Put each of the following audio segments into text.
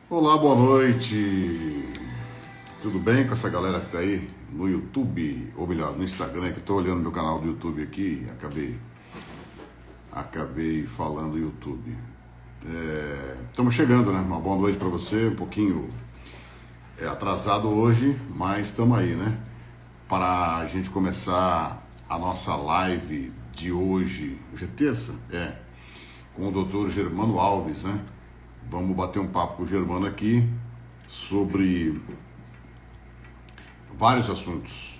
Olá, boa noite. Tudo bem com essa galera que tá aí no YouTube, ou melhor, no Instagram, que eu tô olhando meu canal do YouTube aqui, e acabei falando YouTube. Estamos chegando, né? Uma boa noite para você, um pouquinho atrasado hoje, mas estamos aí, né? Para a gente começar a nossa live de hoje. Hoje é terça? Com o doutor Germano Alves, né? Vamos bater um papo com o Germano aqui sobre vários assuntos.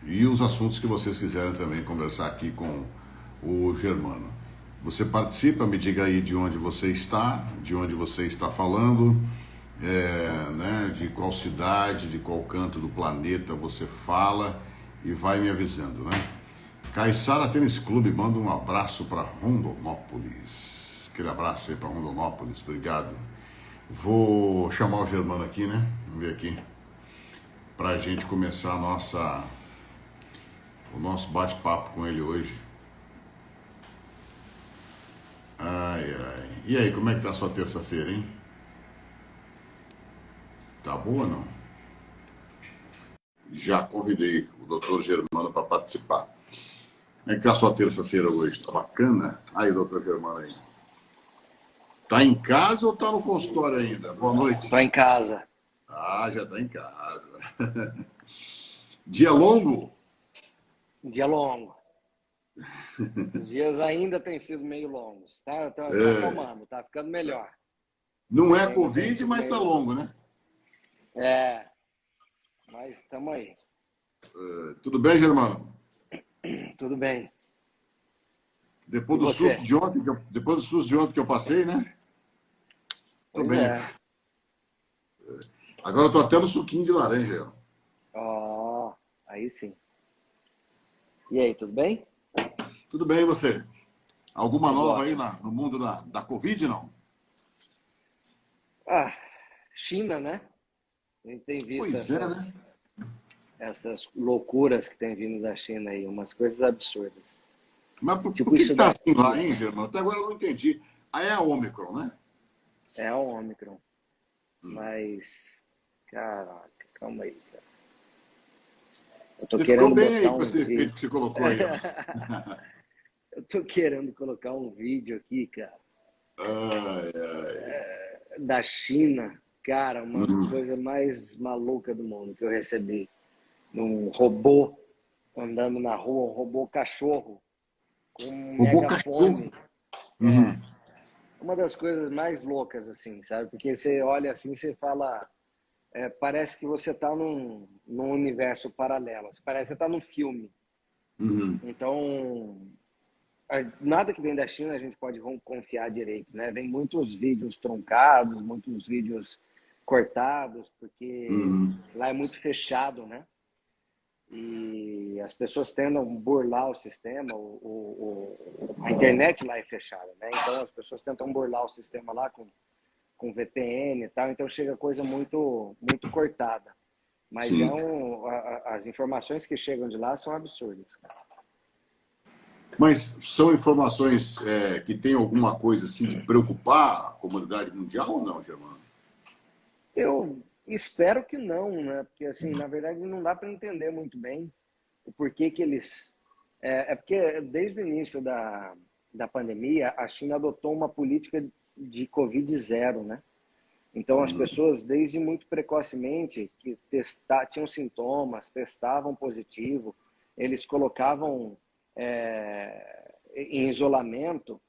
E os assuntos que vocês quiserem também conversar aqui com o Germano. Você participa, me diga aí de onde você está falando, né, de qual cidade, de qual canto do planeta você fala e vai me avisando, né? Caiçara Tênis Clube, manda um abraço para Rondonópolis. Aquele abraço aí para Rondonópolis, obrigado. Vou chamar o Germano aqui, né? Vamos ver aqui. Para a gente começar o nosso bate-papo com ele hoje. Ai, ai. E aí, como é que tá a sua terça-feira, hein? Tá boa ou não? Já convidei o doutor Germano para participar. Como é que tá a sua terça-feira hoje? Tá bacana? Aí, doutor Germano aí. Tá em casa ou tá no consultório ainda? Boa Tô noite. em casa. Ah, já tá em casa. Dia longo? Dia longo. Os dias ainda têm sido meio longos. Tá acalmando, tá ficando melhor. Não Mas é ainda tem Covid, sido mas tá meio longo. longo, né? É, mas estamos aí. Tudo bem, Germano? Tudo bem. E Depois do susto você? de ontem, depois do susto de ontem que eu passei, né? Tô Pois bem. é. Agora eu tô até no suquinho de laranja. Ó, aí sim. E aí, tudo bem? Tudo bem, e você? Alguma Tudo nova aí ótimo. no mundo da Covid, não? Ah, China, né? A gente tem visto Pois é, né? essas loucuras que tem vindo da China aí, umas coisas absurdas. Mas por Tipo que isso tá assim lá, daqui. hein, Germano? Até agora eu não entendi. Aí é a Omicron, né? É o Ômicron. Mas, caraca, calma aí, cara. Eu tô Você ficou querendo bem botar aí com um esse efeito vídeo. que você colocou aí, ó. Eu tô querendo colocar um vídeo aqui, cara, Ai, ai. da China. Cara, uma Hum. coisa mais maluca do mundo que eu recebi. Num robô andando na rua, um robô cachorro com um Robô cachorro. megafone. É, Uhum. uma das coisas mais loucas, assim, sabe? Porque você olha assim, você fala, parece que você tá num universo paralelo. Parece que você tá num filme. Uhum. Então, nada que vem da China a gente pode confiar direito, né? Vem muitos vídeos truncados, muitos vídeos cortados, porque Uhum. lá é muito fechado, né? E as pessoas tendem a burlar o sistema, a internet lá é fechada, né? Então as pessoas tentam burlar o sistema lá com VPN e tal, então chega coisa muito cortada. Mas Sim. as informações que chegam de lá são absurdas, cara. Mas são informações que têm alguma coisa assim de preocupar a comunidade mundial ou não, Germano? Eu espero que não, né? Porque, assim, na verdade, não dá para entender muito bem o porquê que eles. Porque desde o início da pandemia, a China adotou uma política de Covid zero, né? Então, as Uhum. pessoas, desde muito precocemente, que tinham sintomas, testavam positivo, eles colocavam em isolamento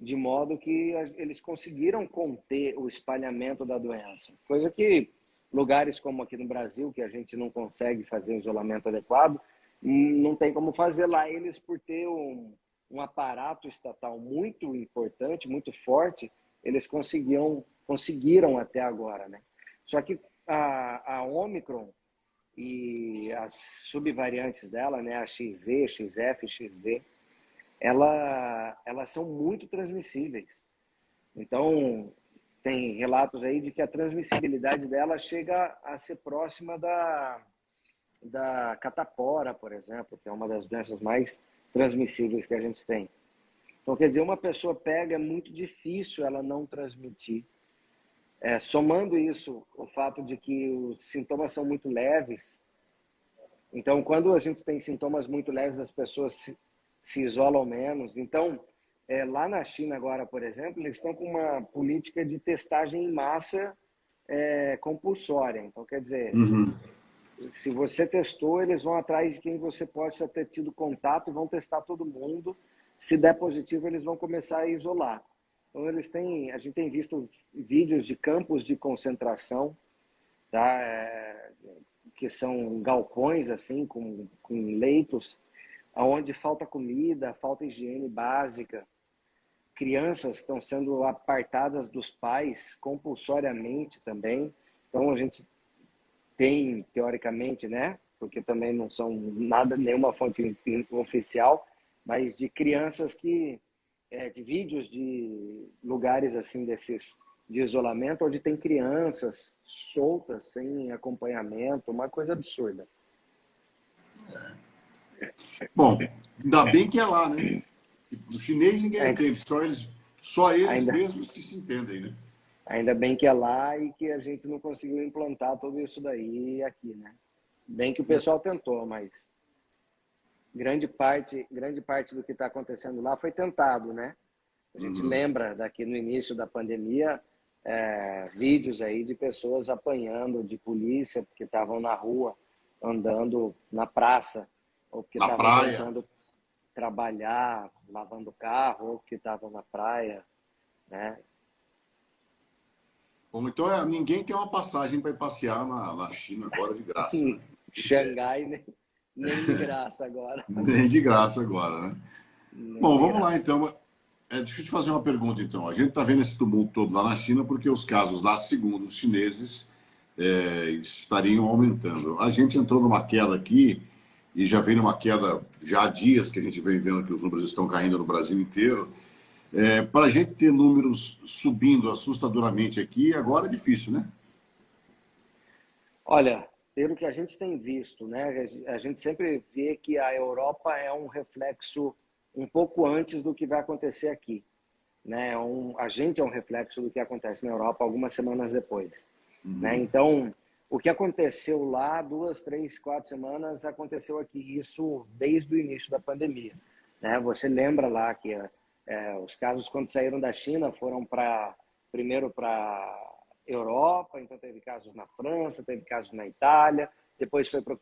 de modo que eles conseguiram conter o espalhamento da doença. Coisa que lugares como aqui no Brasil, que a gente não consegue fazer um isolamento adequado, não tem como fazer lá. Eles, por ter um aparato estatal muito importante, muito forte, eles conseguiram até agora, né? Só que a Omicron e as subvariantes dela, né, a XZ, XF, XD, elas são muito transmissíveis. Então, tem relatos aí de que a transmissibilidade dela chega a ser próxima da catapora, por exemplo, que é uma das doenças mais transmissíveis que a gente tem. Então, quer dizer, uma pessoa pega, é muito difícil ela não transmitir. Somando isso, o fato de que os sintomas são muito leves, então quando a gente tem sintomas muito leves, as pessoas se isolam menos. Então, lá na China agora, por exemplo, eles estão com uma política de testagem em massa compulsória. Então, quer dizer, Uhum. se você testou, eles vão atrás de quem você possa ter tido contato e vão testar todo mundo. Se der positivo, eles vão começar a isolar. Então, a gente tem visto vídeos de campos de concentração, tá? Que são galpões assim, com leitos, onde falta comida, falta higiene básica. Crianças estão sendo apartadas dos pais compulsoriamente também. Então, a gente tem, teoricamente, né? Porque também não são nenhuma fonte oficial, mas de crianças de vídeos de lugares assim desses de isolamento, onde tem crianças soltas, sem acompanhamento, uma coisa absurda. Bom, ainda bem que é lá, né? O chinês ninguém entende, só eles Ainda, mesmos que se entendem, né? ainda bem que é lá e que a gente não conseguiu implantar tudo isso daí aqui, né? Bem que o pessoal tentou, mas grande parte do que está acontecendo lá foi tentado, né? A gente lembra daqui no início da pandemia, vídeos aí de pessoas apanhando de polícia porque estavam na rua, andando na praça, ou porque Na estavam praia. tentando trabalhar, lavando carro, ou que estavam na praia, né? Bom, então ninguém quer uma passagem para ir passear na China agora de graça, né? Ninguém quer. Xangai nem de graça agora, Nem de graça agora, né? nem Bom, de vamos lá graça. então. Deixa eu te fazer uma pergunta então. A gente está vendo esse tumulto todo lá na China porque os casos lá, segundo os chineses, estariam aumentando. A gente entrou numa queda aqui e já vem numa queda já há dias que a gente vem vendo que os números estão caindo no Brasil inteiro. Para a gente ter números subindo assustadoramente aqui, agora é difícil, né? Olha, pelo que a gente tem visto, né, a gente sempre vê que a Europa é um reflexo um pouco antes do que vai acontecer aqui, né? A gente é um reflexo do que acontece na Europa algumas semanas depois, né? Então, o que aconteceu lá 2, 3, 4 semanas aconteceu aqui, isso desde o início da pandemia, né? Você lembra lá que os casos quando saíram da China foram primeiro para Europa, então teve casos na França, teve casos na Itália, depois foi para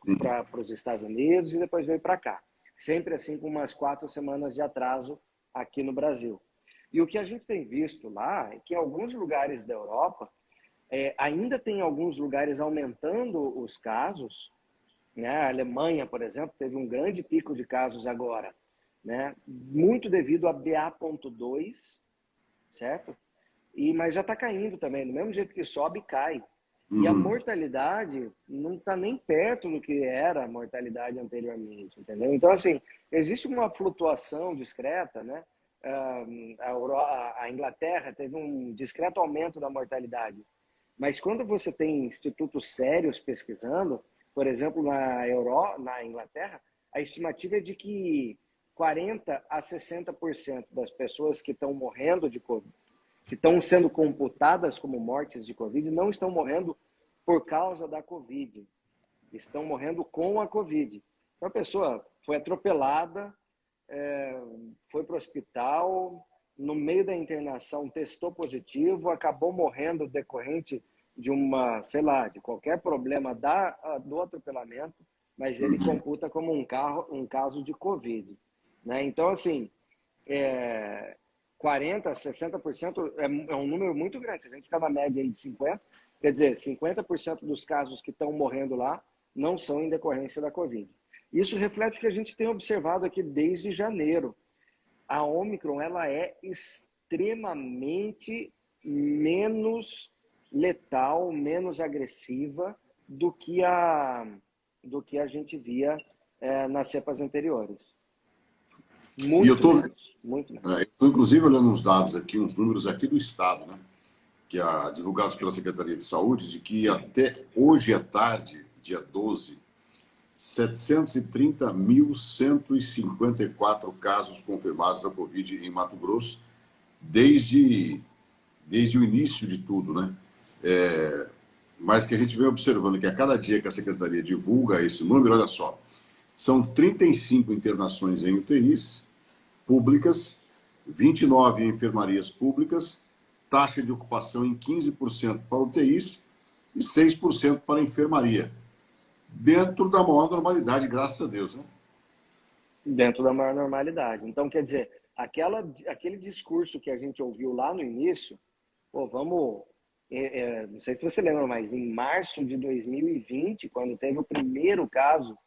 os Estados Unidos e depois veio para cá. Sempre assim com umas 4 semanas de atraso aqui no Brasil. E o que a gente tem visto lá é que em alguns lugares da Europa, ainda tem alguns lugares aumentando os casos, né? A Alemanha, por exemplo, teve um grande pico de casos agora, né? Muito devido a BA.2, certo? Mas já está caindo também, do mesmo jeito que sobe, cai. E a mortalidade não está nem perto do que era a mortalidade anteriormente, entendeu? Então, assim, existe uma flutuação discreta, né? A Inglaterra teve um discreto aumento da mortalidade. Mas quando você tem institutos sérios pesquisando, por exemplo, na Inglaterra, a estimativa é de que 40 a 60% das pessoas que estão morrendo de Covid, que estão sendo computadas como mortes de Covid, não estão morrendo por causa da Covid, estão morrendo com a Covid. Então a pessoa foi atropelada, foi para o hospital, no meio da internação testou positivo, acabou morrendo decorrente de de qualquer problema do atropelamento, mas ele computa como um caso de Covid, né? Então, assim, 40%, 60% é um número muito grande. Se a gente ficar na média aí de 50%, quer dizer, 50% dos casos que estão morrendo lá não são em decorrência da Covid. Isso reflete o que a gente tem observado aqui desde janeiro. A Omicron, ela é extremamente menos letal, menos agressiva do que a gente via nas cepas anteriores. E eu Muito estou, menos, muito menos. inclusive, olhando uns dados aqui, uns números aqui do Estado, né? Que divulgados pela Secretaria de Saúde, de que até hoje à tarde, dia 12, 730.154 casos confirmados da Covid em Mato Grosso, desde o início de tudo, né? mas que a gente vem observando que a cada dia que a Secretaria divulga esse número, olha só, são 35 internações em UTIs públicas, 29 em enfermarias públicas, taxa de ocupação em 15% para UTIs e 6% para enfermaria. Dentro da maior normalidade, graças a Deus, né? Dentro da maior normalidade. Então, quer dizer, aquele discurso que a gente ouviu lá no início, pô, vamos. Não sei se você lembra, mas em março de 2020, quando teve o primeiro caso,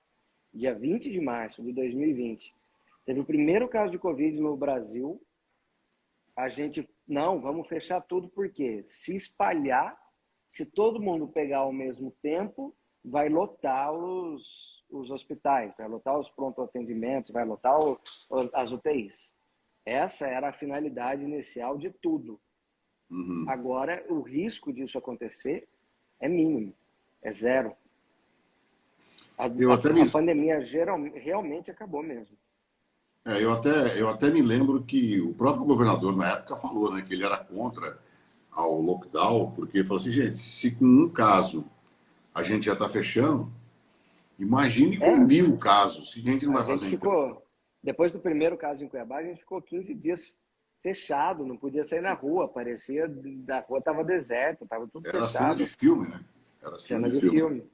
dia 20 de março de 2020, teve o primeiro caso de Covid no Brasil, a gente, não, vamos fechar tudo, porque se espalhar, se todo mundo pegar ao mesmo tempo, vai lotar os hospitais, vai lotar os pronto-atendimentos, vai lotar as UTIs. Essa era a finalidade inicial de tudo. Agora, o risco disso acontecer é mínimo, é zero. A pandemia realmente acabou mesmo. Eu até me lembro que o próprio governador na época falou, né, que ele era contra ao lockdown, porque ele falou assim, gente, se com um caso a gente já está fechando, imagine com 1000 casos, se a gente não vai fazer ficou, depois do primeiro caso em Cuiabá, a gente ficou 15 dias fechado, não podia sair na rua, parecia, a rua estava deserta, estava tudo Era fechado. cena de filme, né? Era cena de filme.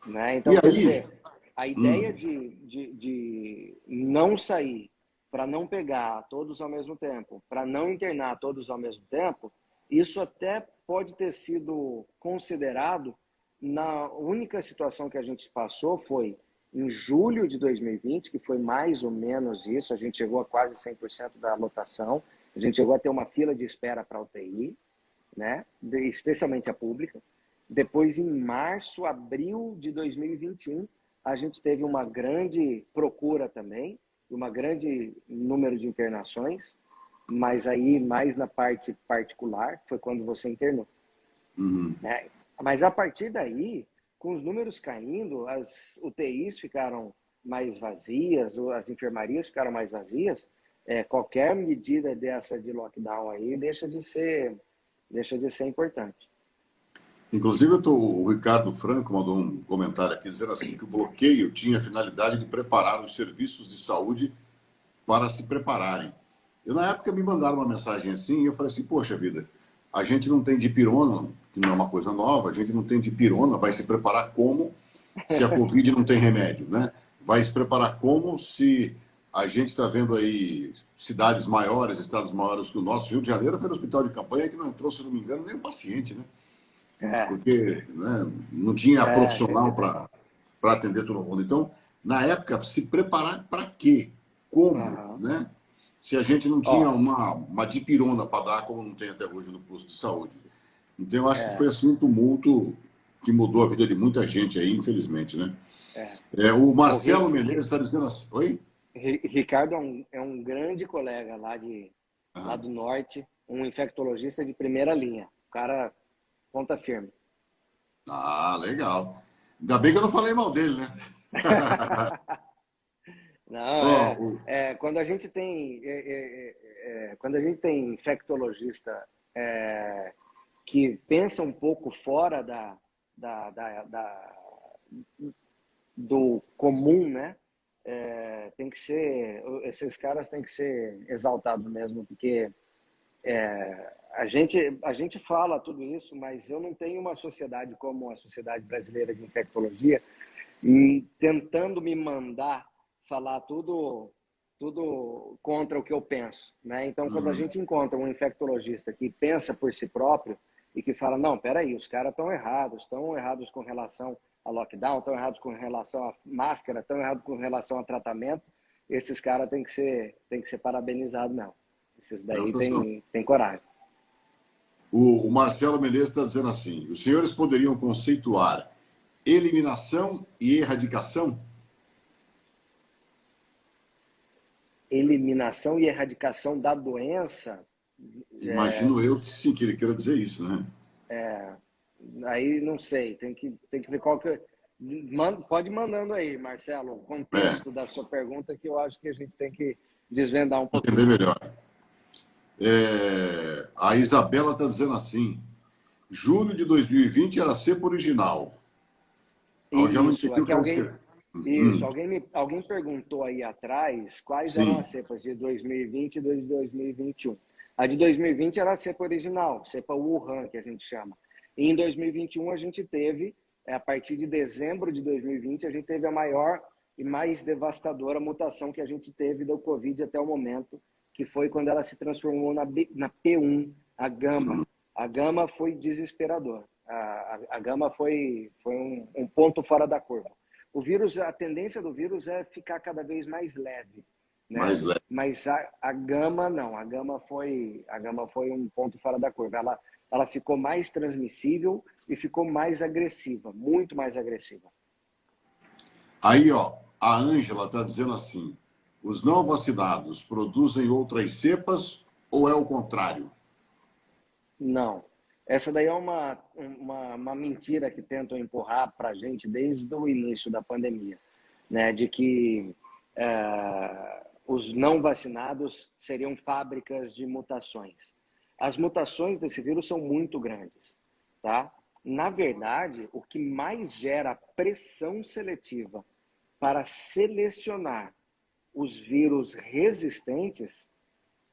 Né? Então, e quer aí, dizer, a ideia de não sair para não pegar todos ao mesmo tempo, para não internar todos ao mesmo tempo, isso até pode ter sido considerado na única situação que a gente passou foi em julho de 2020, que foi mais ou menos isso, a gente chegou a quase 100% da lotação, a gente chegou a ter uma fila de espera para UTI, né? Especialmente a pública. Depois, em março, abril de 2021, a gente teve uma grande procura também, uma grande número de internações, mas aí mais na parte particular, foi quando você internou. Né? Mas a partir daí, com os números caindo, as UTIs ficaram mais vazias, as enfermarias ficaram mais vazias, qualquer medida dessa de lockdown aí deixa de ser importante. Inclusive, o Ricardo Franco mandou um comentário aqui dizendo assim que o bloqueio tinha a finalidade de preparar os serviços de saúde para se prepararem. Eu, na época, me mandaram uma mensagem assim e eu falei assim, poxa vida, a gente não tem dipirona, que não é uma coisa nova, a gente não tem dipirona, vai se preparar como se a Covid não tem remédio, né? Vai se preparar como se a gente está vendo aí cidades maiores, estados maiores que o nosso. Rio de Janeiro foi no hospital de campanha que não entrou, se não me engano, nem o paciente, né? Porque né, não tinha profissional para atender todo mundo. Então, na época, se preparar para quê? Como? Né? Se a gente não tinha uma dipirona para dar, como não tem até hoje no posto de saúde. Então, eu acho que foi assim um tumulto que mudou a vida de muita gente aí, infelizmente, né? O Marcelo Menezes está dizendo assim... Oi? Ricardo é um grande colega lá do norte, um infectologista de primeira linha. O cara ponta firme. Ah, legal. Ainda bem que eu não falei mal dele, né? Não, quando a gente tem infectologista que pensa um pouco fora do comum, né? Tem que ser, esses caras têm que ser exaltados mesmo, porque a gente fala tudo isso, mas eu não tenho uma sociedade como a Sociedade Brasileira de Infectologia tentando me mandar falar tudo contra o que eu penso, né? Então, quando a gente encontra um infectologista que pensa por si próprio e que fala, não, peraí, os caras estão errados com relação a lockdown, estão errados com relação a máscara, estão errados com relação a tratamento, esses caras têm que ser parabenizados, não. Esses daí têm coragem. O Marcelo Menezes está dizendo assim, os senhores poderiam conceituar eliminação e erradicação? Eliminação e erradicação da doença? Imagino eu que sim, que ele queira dizer isso, né? Aí não sei, tem que ver qual que... Pode ir mandando aí, Marcelo, o contexto da sua pergunta, que eu acho que a gente tem que desvendar um pouquinho. Entender melhor. A Isabela está dizendo assim, Julho de 2020 era a cepa original. Eu já não Isso, entendi o aqui que ela alguém, escreveu. isso, alguém perguntou aí atrás quais eram Sim. as cepas de 2020 e de 2021. A de 2020 era a cepa original, cepa Wuhan, que a gente chama. E em 2021 a gente teve, a partir de dezembro de 2020, a gente teve a maior e mais devastadora mutação que a gente teve do Covid até o momento, que foi quando ela se transformou na P1, a gama. A gama foi desesperador. A gama foi um ponto fora da curva. O vírus, a tendência do vírus é ficar cada vez mais leve, né? Mais leve. Mas a gama não, a gama foi um ponto fora da curva. Ela ficou mais transmissível e ficou mais agressiva, muito mais agressiva. Aí, ó, a Ângela está dizendo assim: os não vacinados produzem outras cepas ou é o contrário? Não. Essa daí é uma mentira que tentam empurrar para a gente desde o início da pandemia, né? De que os não vacinados seriam fábricas de mutações. As mutações desse vírus são muito grandes, tá? Na verdade, o que mais gera pressão seletiva para selecionar os vírus resistentes,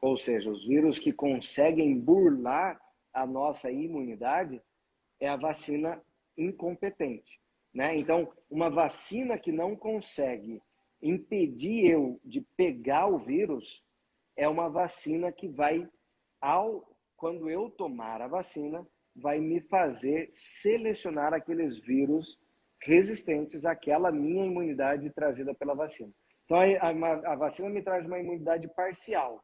ou seja, os vírus que conseguem burlar a nossa imunidade, é a vacina incompetente, né? Então, uma vacina que não consegue impedir eu de pegar o vírus é uma vacina que vai, quando eu tomar a vacina, vai me fazer selecionar aqueles vírus resistentes àquela minha imunidade trazida pela vacina. Então, a vacina me traz uma imunidade parcial.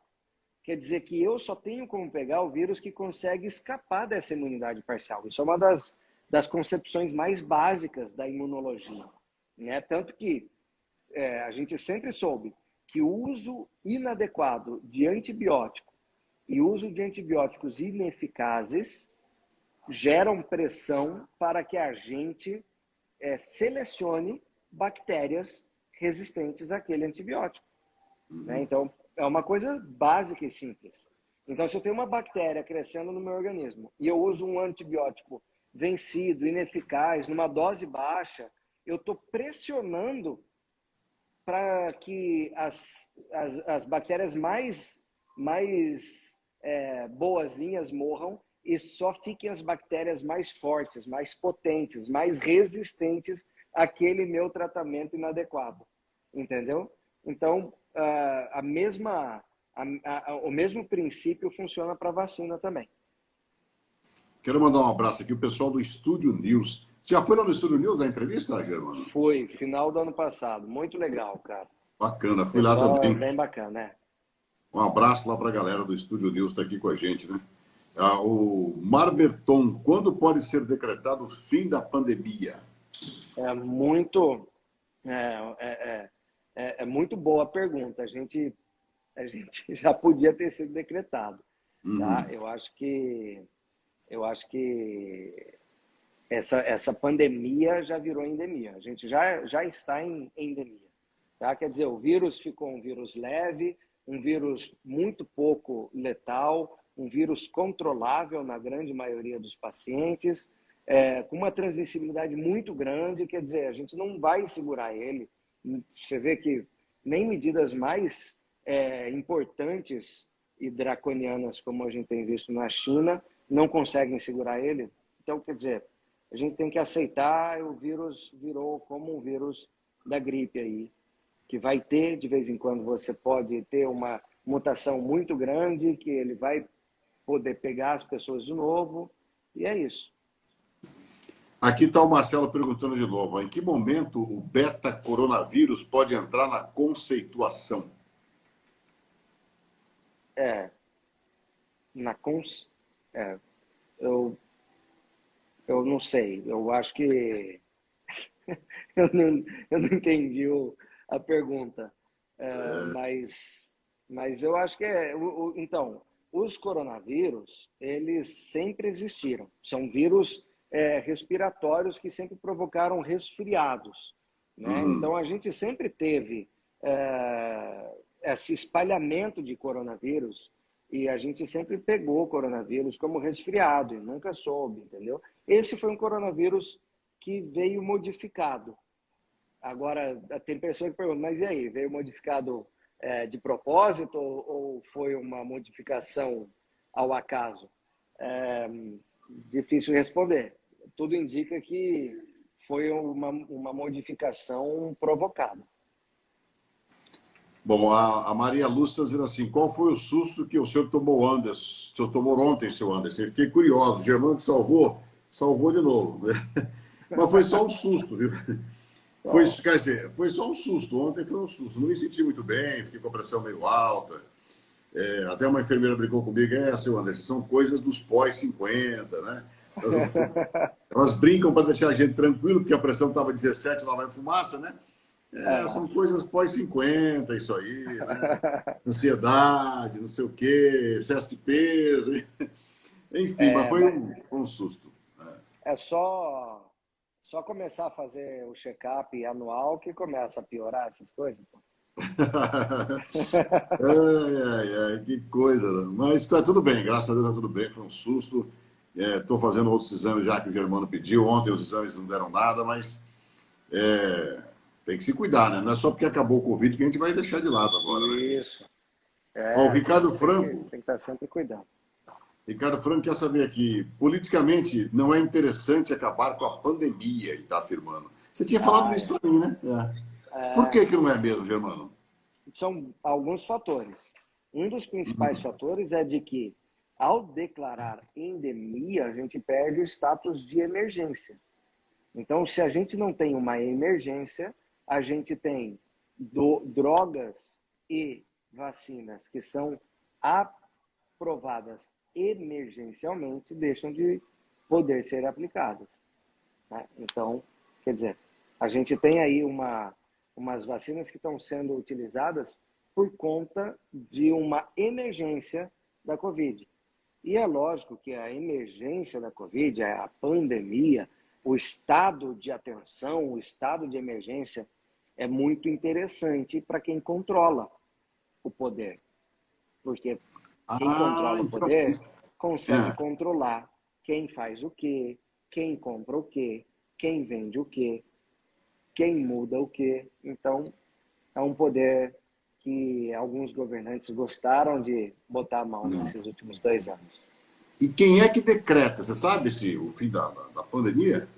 Quer dizer que eu só tenho como pegar o vírus que consegue escapar dessa imunidade parcial. Isso é uma das concepções mais básicas da imunologia, né? Tanto que a gente sempre soube que o uso inadequado de antibiótico e o uso de antibióticos ineficazes geram pressão para que a gente selecione bactérias resistentes àquele antibiótico, né? Então, é uma coisa básica e simples. Então, se eu tenho uma bactéria crescendo no meu organismo e eu uso um antibiótico vencido, ineficaz, numa dose baixa, eu estou pressionando para que as bactérias mais boazinhas morram e só fiquem as bactérias mais fortes, mais potentes, mais resistentes àquele meu tratamento inadequado. Entendeu? Então, o mesmo princípio funciona para a vacina também. Quero mandar um abraço aqui, o pessoal do Estúdio News. Já foi lá no Estúdio News a entrevista, Germano? Foi, final do ano passado. Muito legal, cara. Bacana, O fui lá pessoal é também. bem bacana, né? Um abraço lá para a galera do Estúdio News, está aqui com a gente, né? O Marberton, quando pode ser decretado o fim da pandemia? É muito, é, é, é muito boa a pergunta. A gente já podia ter sido decretado, tá? Uhum. Eu acho que essa pandemia já virou endemia. A gente já está em endemia, tá? Quer dizer, o vírus ficou um vírus leve, um vírus muito pouco letal, um vírus controlável na grande maioria dos pacientes, com uma transmissibilidade muito grande. Quer dizer, a gente não vai segurar ele. Você vê que nem medidas mais importantes e draconianas, como a gente tem visto na China, não conseguem segurar ele. Então, quer dizer, a gente tem que aceitar, o vírus virou como um vírus da gripe aí, que vai ter, de vez em quando, você pode ter uma mutação muito grande, que ele vai poder pegar as pessoas de novo, e é isso. Aqui está o Marcelo perguntando de novo: em que momento o beta-coronavírus pode entrar na conceituação? É, na cons... É, eu, eu não sei, eu acho que eu não entendi a pergunta, mas eu acho que então, os coronavírus, eles sempre existiram. São vírus respiratórios que sempre provocaram resfriados, né? Uhum. Então, a gente sempre teve esse espalhamento de coronavírus E a gente sempre pegou o coronavírus como resfriado e nunca soube, entendeu? Esse foi um coronavírus que veio modificado. Agora, tem pessoa que pergunta, mas e aí, veio modificado de propósito ou foi uma modificação ao acaso? É, difícil responder. Tudo indica que foi uma modificação provocada. Bom, a Maria Lúcia está dizendo assim, qual foi o susto que o senhor tomou, Anderson? O senhor tomou ontem, seu Anderson? Eu fiquei curioso. O Germano que salvou de novo. Né? Mas foi só um susto, viu? Foi, quer dizer, foi só um susto. Ontem foi um susto. Não me senti muito bem, fiquei com a pressão meio alta. Até uma enfermeira brincou comigo, seu Anderson, são coisas dos pós-50, né? Elas brincam para deixar a gente tranquilo, porque a pressão estava 17, lá vai fumaça, né? São coisas pós-50, isso aí, né? Ansiedade, não sei o quê, excesso de peso. Enfim, mas foi um susto. É só começar a fazer o check-up anual que começa a piorar essas coisas. Pô. Que coisa. Mas está tudo bem, graças a Deus está tudo bem, foi um susto. Estou fazendo outros exames já que o Germano pediu. Ontem os exames não deram nada, mas tem que se cuidar, né? Não é só porque acabou o Covid que a gente vai deixar de lado agora, né? Isso. O Ricardo Franco. Tem que estar sempre cuidando. Ricardo Franco quer saber aqui, politicamente não é interessante acabar com a pandemia, ele está afirmando. Você tinha falado isso para mim, né? Por que não é mesmo, Germano? São alguns fatores. Um dos principais fatores é de que, ao declarar endemia, a gente perde o status de emergência. Então, se a gente não tem uma emergência, a gente tem drogas e vacinas que são aprovadas emergencialmente, deixam de poder ser aplicadas. Né? Então, quer dizer, a gente tem aí umas vacinas que estão sendo utilizadas por conta de uma emergência da Covid. E é lógico que a emergência da Covid, a pandemia, o estado de atenção, o estado de emergência é muito interessante para quem controla o poder. Porque quem controla o poder consegue controlar quem faz o quê, quem compra o quê, quem vende o quê, quem muda o quê. Então, é um poder que alguns governantes gostaram de botar a mão nesses últimos 2 anos. E quem é que decreta? Você sabe o fim da pandemia?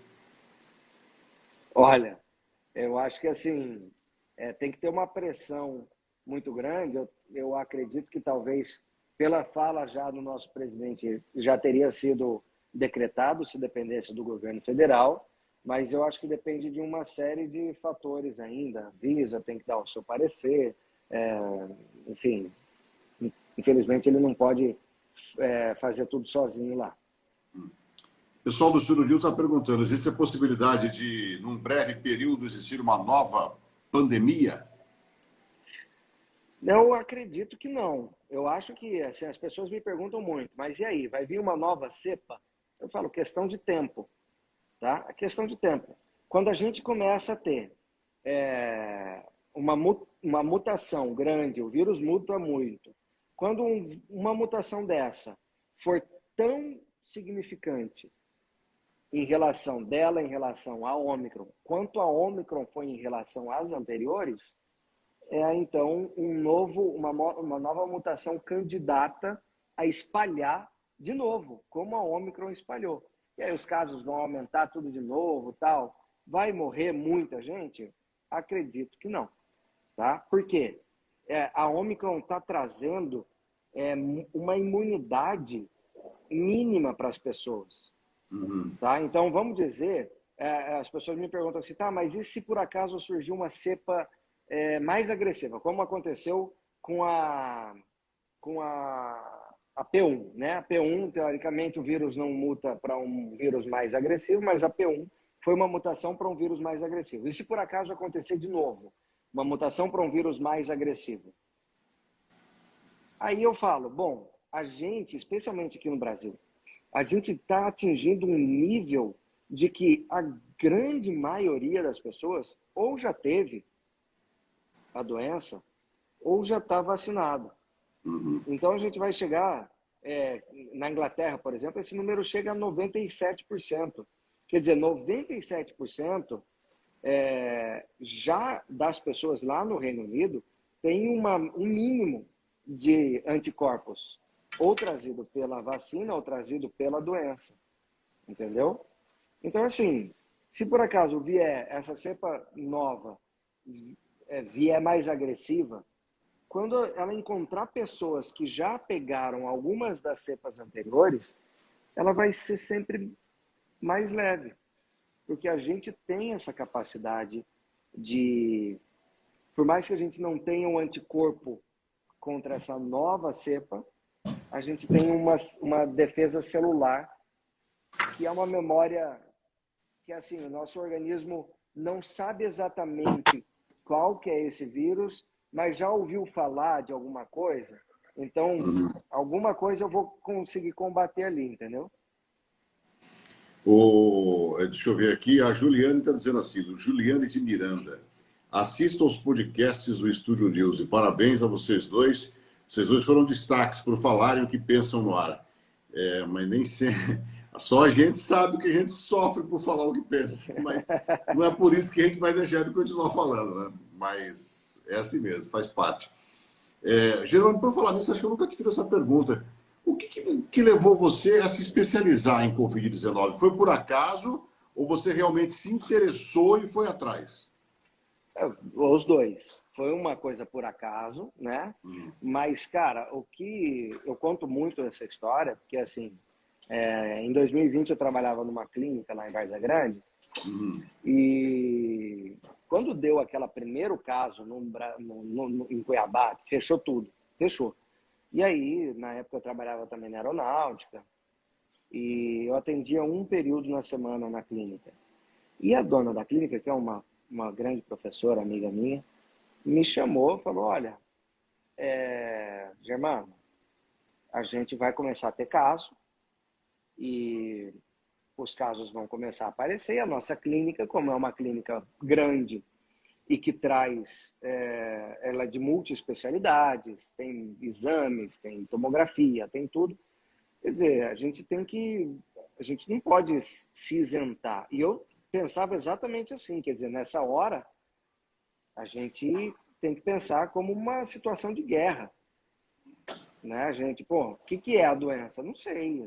Olha, eu acho que assim, tem que ter uma pressão muito grande. Eu acredito que talvez, pela fala já do nosso presidente, já teria sido decretado se dependesse do governo federal, mas eu acho que depende de uma série de fatores ainda. A Anvisa tem que dar o seu parecer, enfim, infelizmente ele não pode fazer tudo sozinho lá. O pessoal do Ciro Gil está perguntando, existe a possibilidade de, num breve período, existir uma nova pandemia? Eu acredito que não. Eu acho que, assim, as pessoas me perguntam muito, mas e aí, vai vir uma nova cepa? Eu falo, questão de tempo, tá? É questão de tempo. Quando a gente começa a ter uma mutação grande, o vírus muta muito. Quando uma mutação dessa for tão significante em relação à Ômicron, quanto a Ômicron foi em relação às anteriores, então uma nova mutação candidata a espalhar de novo, como a Ômicron espalhou. E aí os casos vão aumentar tudo de novo, tal. Vai morrer muita gente? Acredito que não, tá? Por quê? A Ômicron está trazendo uma imunidade mínima para as pessoas. Tá? Então, vamos dizer, as pessoas me perguntam assim, tá, mas e se por acaso surgiu uma cepa mais agressiva, como aconteceu com a P1, né? A P1, teoricamente, o vírus não muta para um vírus mais agressivo, mas a P1 foi uma mutação para um vírus mais agressivo. E se por acaso acontecer de novo, uma mutação para um vírus mais agressivo? Aí eu falo, bom, a gente, especialmente aqui no Brasil, a gente está atingindo um nível de que a grande maioria das pessoas ou já teve a doença ou já está vacinada. Então a gente vai chegar, na Inglaterra, por exemplo, esse número chega a 97%. Quer dizer, 97% já das pessoas lá no Reino Unido tem um mínimo de anticorpos, ou trazido pela vacina ou trazido pela doença, entendeu? Então, assim, se por acaso vier essa cepa nova, vier mais agressiva, quando ela encontrar pessoas que já pegaram algumas das cepas anteriores, ela vai ser sempre mais leve, porque a gente tem essa capacidade de, por mais que a gente não tenha um anticorpo contra essa nova cepa, a gente tem uma defesa celular, que é uma memória que, assim, o nosso organismo não sabe exatamente qual que é esse vírus, mas já ouviu falar de alguma coisa, então alguma coisa eu vou conseguir combater ali, entendeu? Deixa eu ver aqui, a Juliane está dizendo assim, Juliane de Miranda, assista aos podcasts do Estúdio News e parabéns a vocês dois. Vocês dois foram destaques por falarem o que pensam no ar. Mas nem sempre... Só a gente sabe que a gente sofre por falar o que pensa, mas não é por isso que a gente vai deixar de continuar falando, né? Mas é assim mesmo, faz parte. Geralmente, por falar nisso, acho que eu nunca te fiz essa pergunta. O que levou você a se especializar em Covid-19? Foi por acaso ou você realmente se interessou e foi atrás? Os dois. Foi uma coisa por acaso, né? Mas, cara, o que eu conto muito essa história, porque assim, em 2020 eu trabalhava numa clínica lá em Várzea Grande, e quando deu aquele primeiro caso em Cuiabá, fechou tudo, fechou. E aí, na época eu trabalhava também na aeronáutica, e eu atendia um período na semana na clínica. E a dona da clínica, que é uma grande professora, amiga minha, me chamou e falou, olha, Germano, a gente vai começar a ter caso, e os casos vão começar a aparecer. A nossa clínica, como é uma clínica grande e que traz, ela é de multiespecialidades, tem exames, tem tomografia, tem tudo. Quer dizer, a gente não pode se isentar. E eu pensava exatamente assim, quer dizer, nessa hora, a gente tem que pensar como uma situação de guerra. Né? A gente, o que é a doença? Não sei.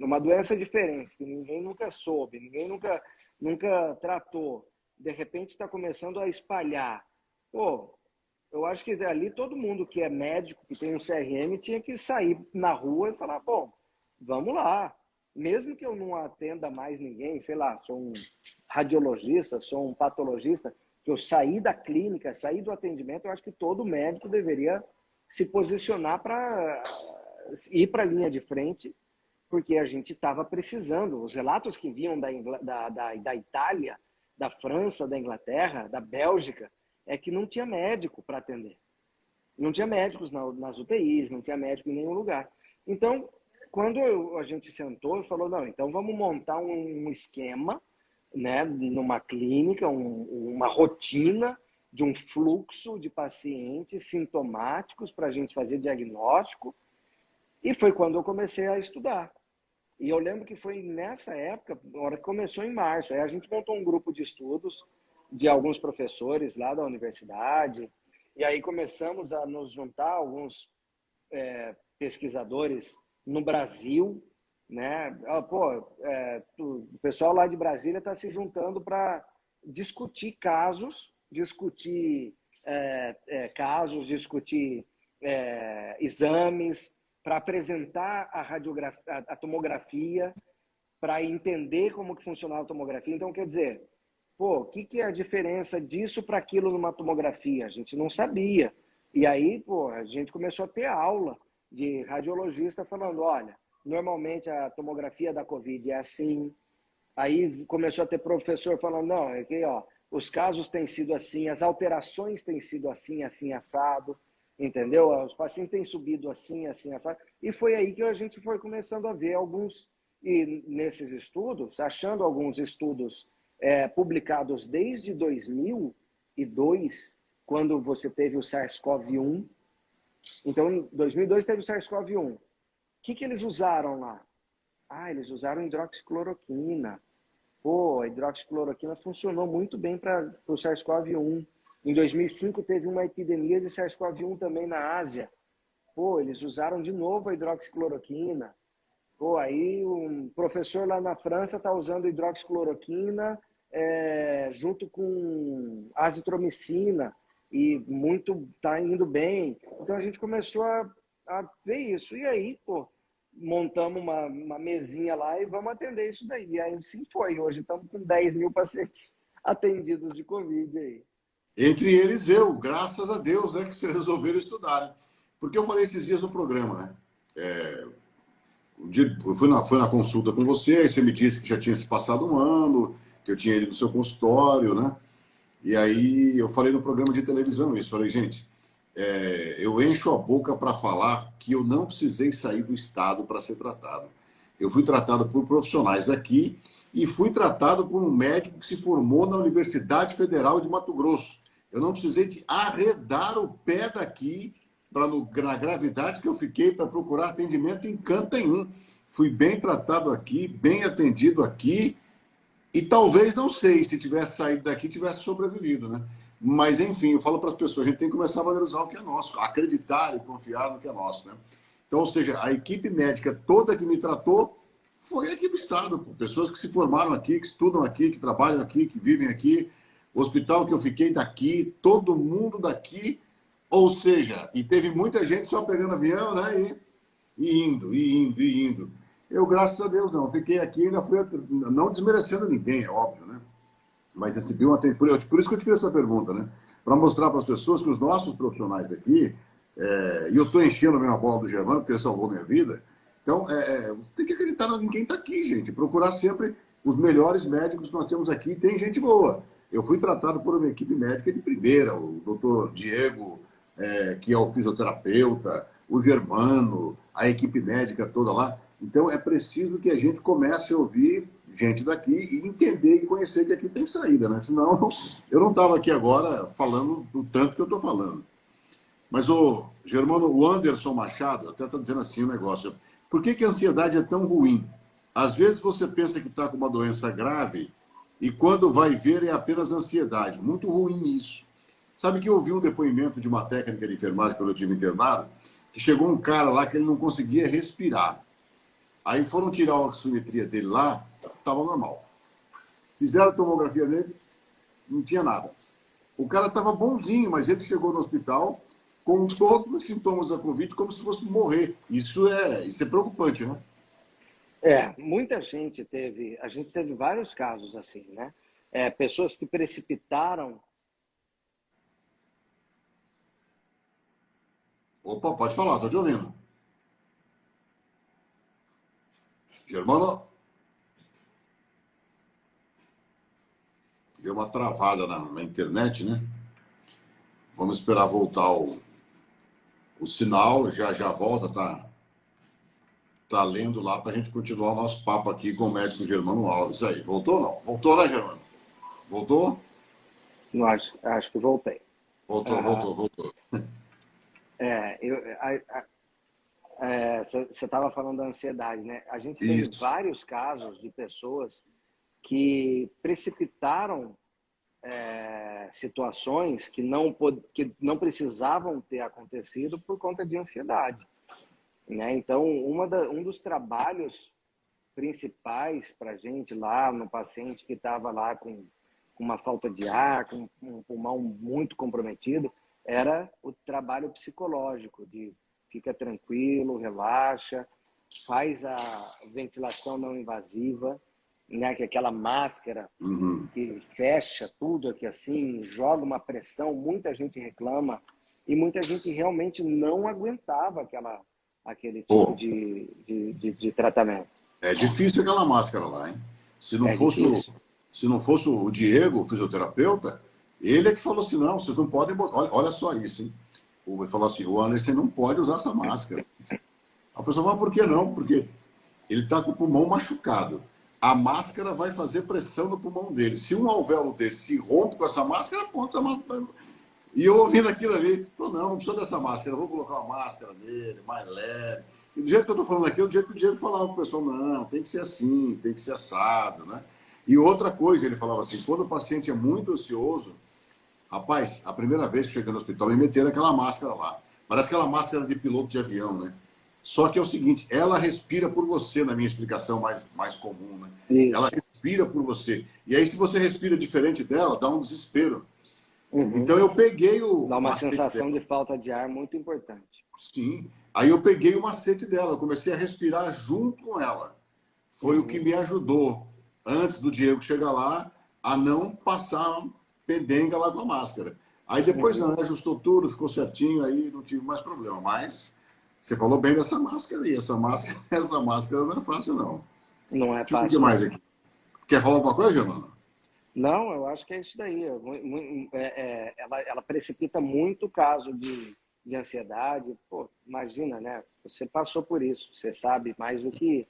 Uma doença diferente, que ninguém nunca soube, ninguém nunca tratou. De repente está começando a espalhar. Eu acho que ali todo mundo que é médico, que tem um CRM, tinha que sair na rua e falar, vamos lá. Mesmo que eu não atenda mais ninguém, sei lá, sou um radiologista, sou um patologista, que eu saí da clínica, saí do atendimento, eu acho que todo médico deveria se posicionar para ir para a linha de frente, porque a gente estava precisando. Os relatos que vinham da Itália, da França, da Inglaterra, da Bélgica, é que não tinha médico para atender. Não tinha médicos nas UTIs, não tinha médico em nenhum lugar. Então, quando a gente sentou e falou, não, então vamos montar um esquema, né, numa clínica, uma rotina de um fluxo de pacientes sintomáticos para a gente fazer diagnóstico. E foi quando eu comecei a estudar. E eu lembro que foi nessa época, na hora que começou em março, aí a gente montou um grupo de estudos de alguns professores lá da universidade, e aí começamos a nos juntar, alguns pesquisadores no Brasil, né? O pessoal lá de Brasília está se juntando para discutir casos, discutir exames, para apresentar a tomografia, para entender como que funcionava a tomografia. Então, quer dizer, o que é a diferença disso para aquilo numa tomografia? A gente não sabia. E aí, a gente começou a ter aula de radiologista falando, olha, normalmente a tomografia da Covid é assim. Aí começou a ter professor falando, não, os casos têm sido assim, as alterações têm sido assim, assim, assado, entendeu? Os pacientes têm subido assim, assim, assado. E foi aí que a gente foi começando a ver e nesses estudos, achando alguns estudos publicados desde 2002, quando você teve o SARS-CoV-1, Então, em 2002 teve o SARS-CoV-1. O que eles usaram lá? Eles usaram hidroxicloroquina. Pô, a hidroxicloroquina funcionou muito bem para o SARS-CoV-1. Em 2005 teve uma epidemia de SARS-CoV-1 também na Ásia. Pô, eles usaram de novo a hidroxicloroquina. Pô, aí um professor lá na França está usando hidroxicloroquina junto com azitromicina e muito está indo bem. Então a gente começou a ver isso. E aí, pô, montamos uma mesinha lá e vamos atender isso daí. E aí sim foi. Hoje estamos com 10 mil pacientes atendidos de Covid aí. Entre eles eu, graças a Deus, né, que vocês resolveram estudar. Né? Porque eu falei esses dias no programa, né? Eu fui na consulta com você, aí você me disse que já tinha se passado um ano, que eu tinha ido no seu consultório, né? E aí eu falei no programa de televisão isso. Falei, gente, eu encho a boca para falar que eu não precisei sair do estado para ser tratado. Eu fui tratado por profissionais aqui e fui tratado por um médico que se formou na Universidade Federal de Mato Grosso. Eu não precisei de arredar o pé daqui na gravidade que eu fiquei para procurar atendimento em canto nenhum. Fui bem tratado aqui, bem atendido aqui, e talvez, não sei, se tivesse saído daqui, tivesse sobrevivido, né? Mas, enfim, eu falo para as pessoas, a gente tem que começar a valorizar o que é nosso, acreditar e confiar no que é nosso, né? Então, ou seja, a equipe médica toda que me tratou foi aqui do Estado, pô. Pessoas que se formaram aqui, que estudam aqui, que trabalham aqui, que vivem aqui. O hospital que eu fiquei daqui, todo mundo daqui. Ou seja, e teve muita gente só pegando avião, né? E indo. Eu, graças a Deus, não. Fiquei aqui, ainda fui, não desmerecendo ninguém, é óbvio, né? Mas recebi uma temporada. Por isso que eu te fiz essa pergunta, né? Para mostrar para as pessoas que os nossos profissionais aqui, e eu estou enchendo a minha bola do Germano, porque ele salvou minha vida. Então, tem que acreditar em quem está aqui, gente. Procurar sempre os melhores médicos que nós temos aqui. Tem gente boa. Eu fui tratado por uma equipe médica de primeira, o doutor Diego, que é o fisioterapeuta, o Germano, a equipe médica toda lá. Então, é preciso que a gente comece a ouvir gente daqui e entender e conhecer que aqui tem saída, né? Senão, eu não estava aqui agora falando do tanto que eu estou falando. Mas, Germano, o Anderson Machado até está dizendo assim um negócio. Por que a ansiedade é tão ruim? Às vezes você pensa que está com uma doença grave e quando vai ver é apenas ansiedade. Muito ruim isso. Sabe que eu ouvi um depoimento de uma técnica de enfermagem quando eu tive internado, que chegou um cara lá que ele não conseguia respirar. Aí foram tirar a oximetria dele lá, estava normal. Fizeram a tomografia dele, não tinha nada. O cara estava bonzinho, mas ele chegou no hospital com todos os sintomas da Covid como se fosse morrer. Isso é preocupante, né? Muita gente teve, a gente teve vários casos assim, né? Pessoas que precipitaram. Opa, pode falar, estou te ouvindo. Germano, deu uma travada na internet, né? Vamos esperar voltar o sinal, já volta, tá lendo lá para a gente continuar o nosso papo aqui com o médico Germano Alves. Aí, voltou ou não? Voltou, né, Germano? Voltou? Não, acho que voltei. Voltou. Você estava falando da ansiedade, né? A gente teve Isso. vários casos de pessoas que precipitaram situações que não precisavam ter acontecido por conta de ansiedade, né? Então, um dos trabalhos principais para a gente lá no paciente que estava lá com uma falta de ar, com um pulmão muito comprometido, era o trabalho psicológico de fica tranquilo, relaxa, faz a ventilação não invasiva, né, que é aquela máscara que fecha tudo aqui assim, joga uma pressão, muita gente reclama e muita gente realmente não aguentava aquele tipo de tratamento. É difícil aquela máscara lá, hein? Se não fosse o Diego, o fisioterapeuta, ele é que falou assim, não, vocês não podem botar. Olha só isso, hein? Ele falou assim, o Anderson não pode usar essa máscara. A pessoa fala, por que não? Porque ele está com o pulmão machucado. A máscara vai fazer pressão no pulmão dele. Se um alvéolo desse se rompe com essa máscara, ponto. E eu ouvindo aquilo ali, falou, não precisa dessa máscara, eu vou colocar uma máscara nele, mais leve. E do jeito que eu estou falando aqui, é do jeito que o Diego falava para o pessoal, não, tem que ser assim, tem que ser assado, né? E outra coisa, ele falava assim, quando o paciente é muito ansioso, rapaz, a primeira vez que cheguei no hospital, me meteram aquela máscara lá. Parece aquela máscara de piloto de avião, né? Só que é o seguinte, ela respira por você, na minha explicação mais comum, né? Ela Isso. respira por você. E aí, se você respira diferente dela, dá um desespero. Uhum. Então, eu peguei o Dá uma macete sensação dela. de falta de ar muito importante. Sim. Aí eu peguei o macete dela, eu comecei a respirar junto com ela. Foi o que Uhum. me ajudou, antes do Diego chegar lá, a não passar pendenga lá com a máscara. Aí depois Uhum. não, ajustou tudo, ficou certinho, aí não tive mais problema. Mas você falou bem dessa máscara aí, essa máscara, essa máscara não é fácil, não. Não é Deixa eu ver o que fácil, mais não. aqui. Quer falar alguma coisa, Germano? Não, eu acho que é isso daí. Ela precipita muito o caso de ansiedade. Pô, imagina, né? Você passou por isso, você sabe mais do que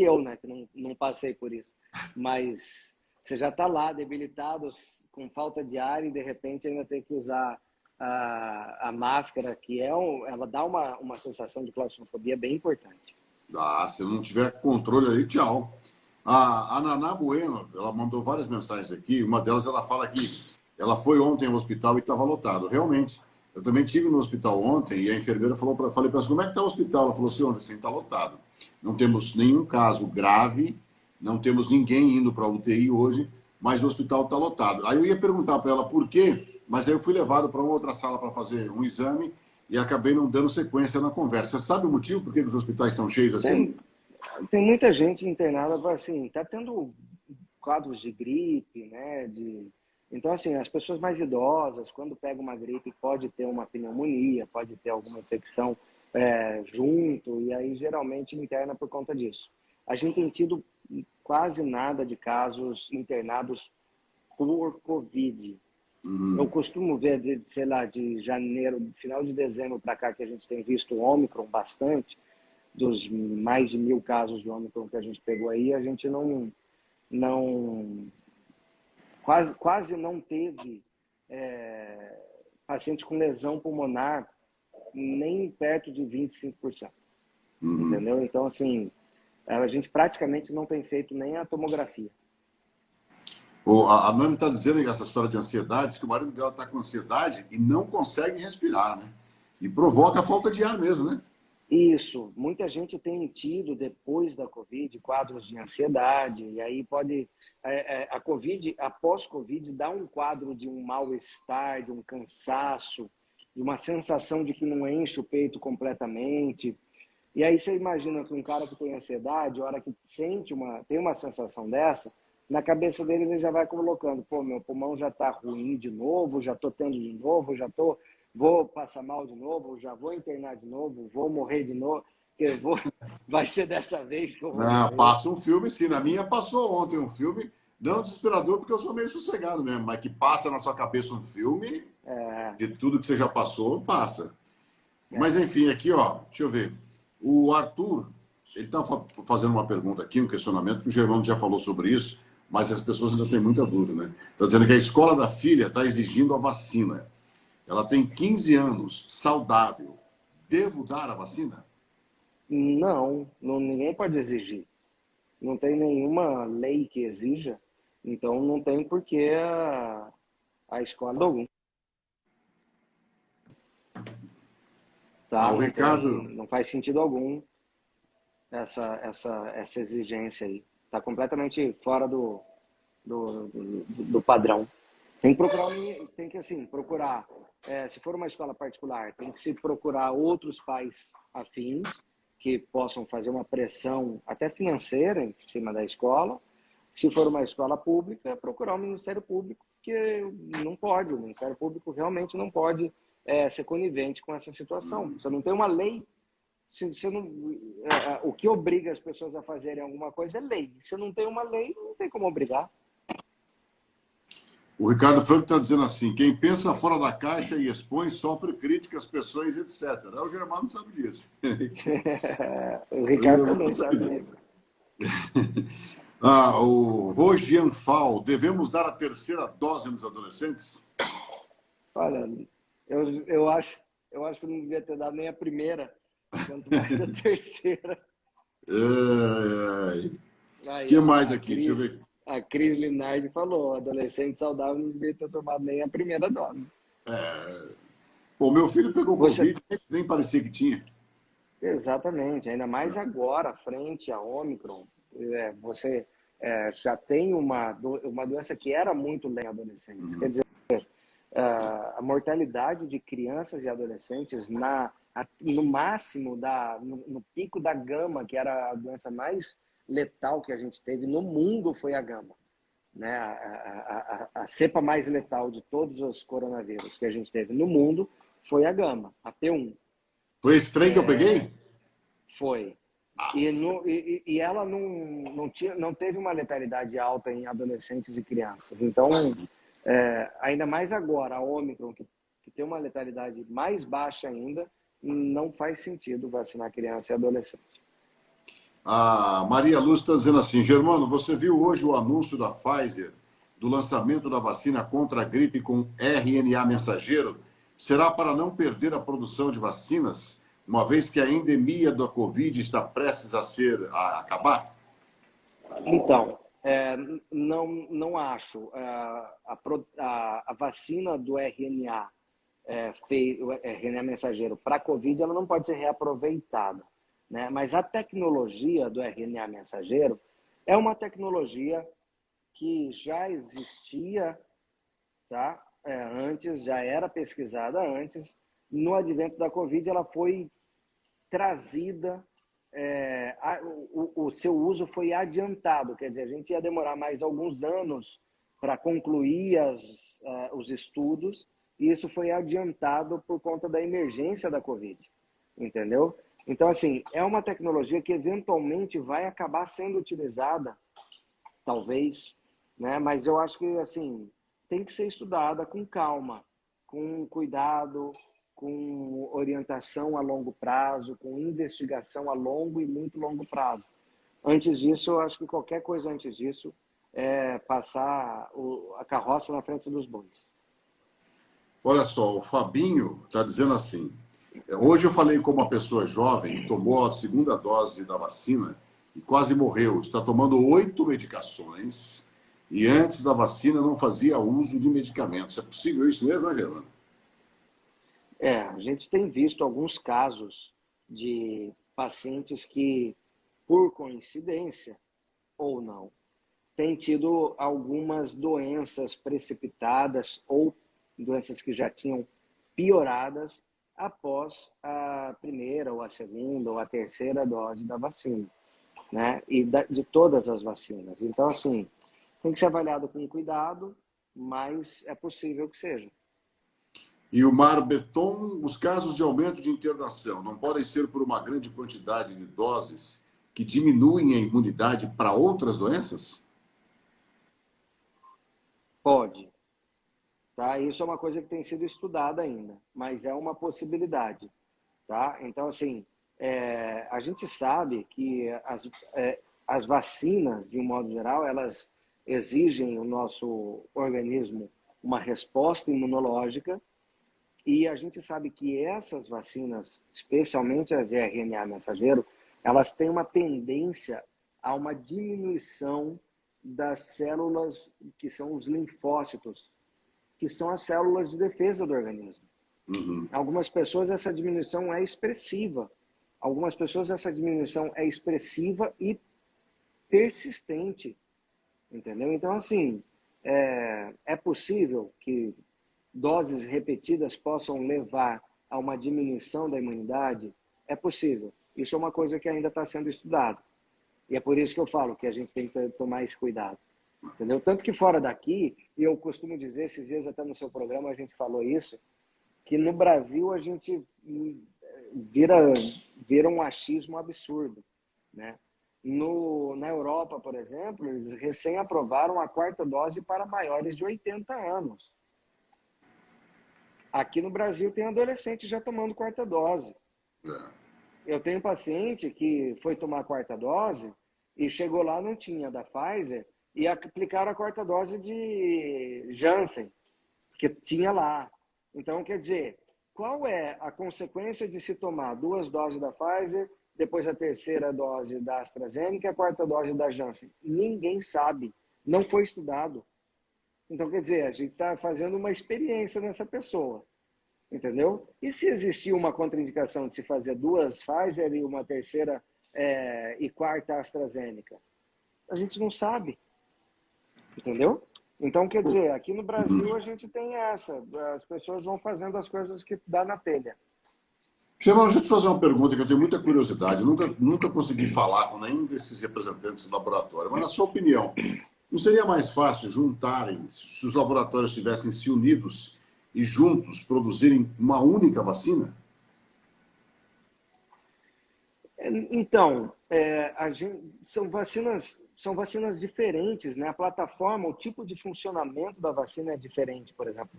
eu, né? Que não passei por isso. Mas você já está lá, debilitado, com falta de ar e de repente ainda tem que usar a máscara, que ela dá uma sensação de claustrofobia bem importante. Ah, se não tiver controle aí, tchau. A Naná Bueno, ela mandou várias mensagens aqui. Uma delas, ela fala que ela foi ontem ao hospital e estava lotado. Realmente, eu também estive no hospital ontem e a enfermeira falei para ela, como é que está o hospital? Ela falou assim, ontem está lotado. Não temos nenhum caso grave, não temos ninguém indo para a UTI hoje, mas o hospital está lotado. Aí eu ia perguntar para ela por quê, mas aí eu fui levado para uma outra sala para fazer um exame e acabei não dando sequência na conversa. Você sabe o motivo por que os hospitais estão cheios assim? Tem, tem muita gente internada, assim, tá tendo quadros de gripe, né? Então, assim, as pessoas mais idosas, quando pegam uma gripe, pode ter uma pneumonia, pode ter alguma infecção junto, e aí geralmente interna por conta disso. A gente tem tido quase nada de casos internados por Covid. Eu costumo ver, sei lá, de janeiro, final de dezembro para cá, que a gente tem visto o Ômicron bastante, dos mais de 1.000 casos de Ômicron que a gente pegou aí, a gente não quase não teve paciente com lesão pulmonar nem perto de 25%, entendeu? Então, assim, a gente praticamente não tem feito nem a tomografia. A Nani está dizendo essa história de ansiedade, que o marido dela está com ansiedade e não consegue respirar, né? E provoca a falta de ar mesmo, né? Isso, muita gente tem tido, depois da Covid, quadros de ansiedade, e aí pode. A Covid, após Covid, dá um quadro de um mal-estar, de um cansaço, de uma sensação de que não enche o peito completamente. E aí você imagina que um cara que tem ansiedade, a hora que tem uma sensação dessa, na cabeça dele ele já vai colocando, pô, meu pulmão já está ruim de novo, já estou tendo de novo, vou passar mal de novo, já vou internar de novo, vou morrer de novo, vai ser dessa vez que eu vou Não, morrer. passa um filme, sim. Na minha passou ontem um filme, não desesperador, porque eu sou meio sossegado mesmo, mas que passa na sua cabeça um filme É, de tudo que você já passou, passa. Mas é. enfim, aqui, ó, deixa eu ver. O Arthur, ele está fazendo uma pergunta aqui, um questionamento, que o Germano já falou sobre isso, mas as pessoas ainda têm muita dúvida, né? Está dizendo que a escola da filha está exigindo a vacina. Ela tem 15 anos, saudável. Devo dar a vacina? Ninguém pode exigir. Não tem nenhuma lei que exija, então não tem por que a escola algum. Ah, Tá? o Ricardo, Não faz sentido algum essa exigência aí. Está completamente fora do padrão. Tem que procurar, assim, procurar, se for uma escola particular, tem que se procurar outros pais afins que possam fazer uma pressão até financeira em cima da escola. Se for uma escola pública, procurar o Ministério Público, que não pode, o Ministério Público realmente não pode ser conivente com essa situação. Você não tem uma lei, você não, o que obriga as pessoas a fazerem alguma coisa é lei. Se não tem uma lei, não tem como obrigar. o Ricardo Franco está dizendo assim: quem pensa fora da caixa e expõe sofre críticas, pressões, etc. O Germano sabe disso. O O Ricardo Germano também sabe sabe disso. disso. O Rogian Fal, devemos dar a terceira dose nos adolescentes? Olha, eu acho que não devia ter dado nem a primeira, quanto mais a terceira. O Aí que mais a aqui? Deixa eu ver. Cris Linardi falou, adolescente saudável não devia ter tomado nem a primeira dose. Bom, meu filho pegou Você, Covid, nem parecia que tinha. exatamente, ainda mais agora, frente à Ômicron, você já tem uma doença que era muito lenta em adolescentes. Quer dizer, a mortalidade de crianças e adolescentes no máximo, no pico da gama, que era a doença mais letal que a gente teve no mundo, foi a gama. Né? A cepa mais letal de todos os coronavírus que a gente teve no mundo foi a gama, a P1. Foi esse trem que eu peguei? Foi. E ela não teve uma letalidade alta em adolescentes e crianças. Então, ainda mais agora, a Ômicron, que tem uma letalidade mais baixa ainda, não faz sentido vacinar criança e adolescente. A Maria Lúcia está dizendo assim, Germano, você viu hoje o anúncio da Pfizer do lançamento da vacina contra a gripe com RNA mensageiro? Será para não perder a produção de vacinas, uma vez que a endemia da Covid está prestes a acabar? Então, não acho. A vacina do RNA, o RNA mensageiro para a Covid, ela não pode ser reaproveitada. Né? Mas a tecnologia do RNA mensageiro é uma tecnologia que já existia, tá? Antes, já era pesquisada antes. No advento da Covid, ela foi trazida, o seu uso foi adiantado, quer dizer, a gente ia demorar mais alguns anos para concluir os estudos, e isso foi adiantado por conta da emergência da Covid, entendeu? Então, assim, é uma tecnologia que eventualmente vai acabar sendo utilizada, talvez, né? Mas eu acho que, assim, tem que ser estudada com calma, com cuidado, com orientação a longo prazo, com investigação a longo e muito longo prazo. Antes disso, eu acho que qualquer coisa antes disso é passar a carroça na frente dos bois. Olha só, o Fabinho está dizendo assim, hoje eu falei com uma pessoa jovem que tomou a segunda dose da vacina e quase morreu. Está tomando 8 medicações e antes da vacina não fazia uso de medicamentos. É possível isso mesmo, né, Germano? A gente tem visto alguns casos de pacientes que, por coincidência ou não, têm tido algumas doenças precipitadas ou doenças que já tinham pioradas após a primeira ou a segunda ou a terceira dose da vacina, né? E de todas as vacinas. Então, assim, tem que ser avaliado com cuidado, mas é possível que seja. E o Mar Beton, os casos de aumento de internação não podem ser por uma grande quantidade de doses que diminuem a imunidade para outras doenças? Pode, tá? Isso é uma coisa que tem sido estudada ainda, mas é uma possibilidade, tá? Então, assim, a gente sabe que as vacinas, de um modo geral, elas exigem o nosso organismo uma resposta imunológica, e a gente sabe que essas vacinas, especialmente as de RNA mensageiro, elas têm uma tendência a uma diminuição das células que são os linfócitos, que são as células de defesa do organismo. Uhum. Algumas pessoas essa diminuição é expressiva. Algumas pessoas essa diminuição é expressiva e persistente, entendeu? Então, assim, é possível que doses repetidas possam levar a uma diminuição da imunidade? É possível. Isso é uma coisa que ainda está sendo estudada. E é por isso que eu falo que a gente tem que tomar esse cuidado. Entendeu? Tanto que fora daqui, e eu costumo dizer, esses dias até no seu programa a gente falou isso, que no Brasil a gente vira um achismo absurdo, né? Na Europa, por exemplo, eles recém aprovaram a quarta dose para maiores de 80 anos. Aqui no Brasil tem adolescente já tomando quarta dose. Eu tenho um paciente que foi tomar a quarta dose e chegou lá, não tinha da Pfizer, e aplicaram a quarta dose de Janssen, que tinha lá. Então, quer dizer, qual é a consequência de se tomar 2 doses da Pfizer, depois a terceira dose da AstraZeneca e a quarta dose da Janssen? Ninguém sabe, não foi estudado. Então, quer dizer, a gente está fazendo uma experiência nessa pessoa, entendeu? E se existir uma contraindicação de se fazer 2 Pfizer e uma terceira e quarta AstraZeneca? A gente não sabe, entendeu? Então, quer dizer, aqui no Brasil a gente tem essa, as pessoas vão fazendo as coisas que dá na telha. Germano, deixa eu te fazer uma pergunta que eu tenho muita curiosidade. Eu nunca consegui falar com nenhum desses representantes do laboratório, mas na sua opinião, não seria mais fácil juntarem, se os laboratórios estivessem se unidos e juntos produzirem uma única vacina? Então, são vacinas diferentes, né? A plataforma, o tipo de funcionamento da vacina é diferente, por exemplo,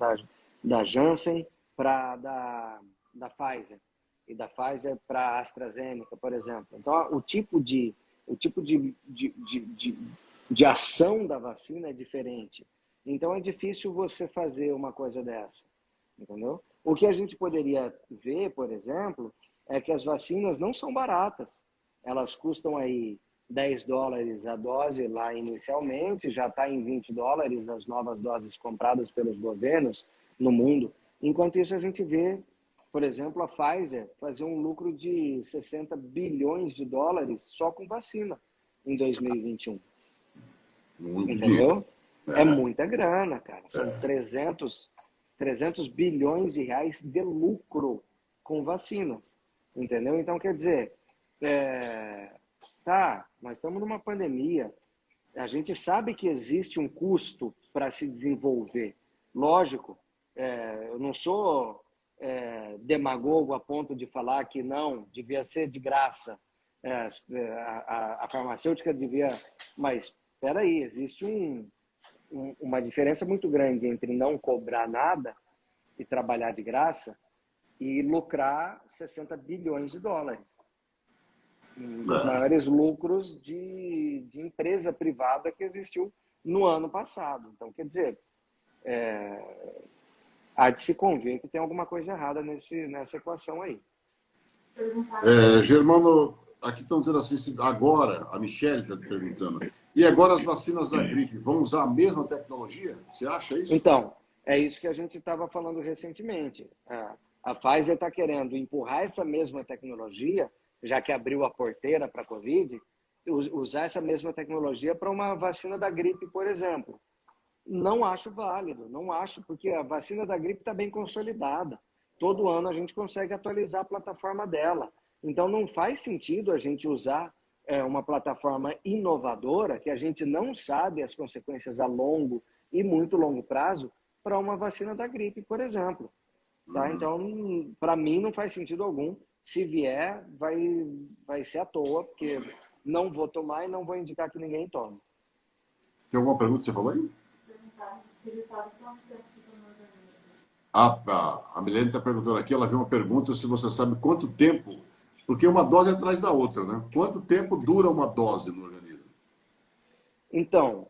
da Janssen para da Pfizer e da Pfizer para a AstraZeneca, por exemplo. Então, o tipo de ação da vacina é diferente. Então, é difícil você fazer uma coisa dessa, entendeu? O que a gente poderia ver, por exemplo, é que as vacinas não são baratas. Elas custam aí $10 a dose lá inicialmente, já está em $20 as novas doses compradas pelos governos no mundo. Enquanto isso, a gente vê, por exemplo, a Pfizer fazer um lucro de $60 bilhões só com vacina em 2021. Muito Entendeu? dinheiro. É muita grana, cara. São 300 bilhões de reais de lucro com vacinas. Entendeu? Então, quer dizer, nós estamos numa pandemia. A gente sabe que existe um custo para se desenvolver. Lógico, eu não sou demagogo a ponto de falar que não, devia ser de graça. A farmacêutica devia... Mas, espera aí, existe uma diferença muito grande entre não cobrar nada e trabalhar de graça e lucrar $60 bilhões. Um dos maiores lucros de empresa privada que existiu no ano passado. Então, quer dizer, há de se convir que tem alguma coisa errada nessa equação aí. Germano, aqui estão dizendo assim, agora, a Michelle está perguntando, e agora as vacinas da gripe vão usar a mesma tecnologia? Você acha isso? Então, é isso que a gente estava falando recentemente. A Pfizer está querendo empurrar essa mesma tecnologia, já que abriu a porteira para a Covid, usar essa mesma tecnologia para uma vacina da gripe, por exemplo. Não acho válido, não acho, porque a vacina da gripe está bem consolidada. Todo ano a gente consegue atualizar a plataforma dela. Então, não faz sentido a gente usar uma plataforma inovadora, que a gente não sabe as consequências a longo e muito longo prazo, para uma vacina da gripe, por exemplo. Tá? Então, para mim, não faz sentido algum. Se vier, vai ser à toa, porque não vou tomar e não vou indicar que ninguém tome. Tem alguma pergunta que você falou aí? Se ele sabe quanto tempo fica no organismo. A Milene está perguntando aqui, ela viu uma pergunta se você sabe quanto tempo, porque uma dose é atrás da outra, né? Quanto tempo dura uma dose no organismo? Então,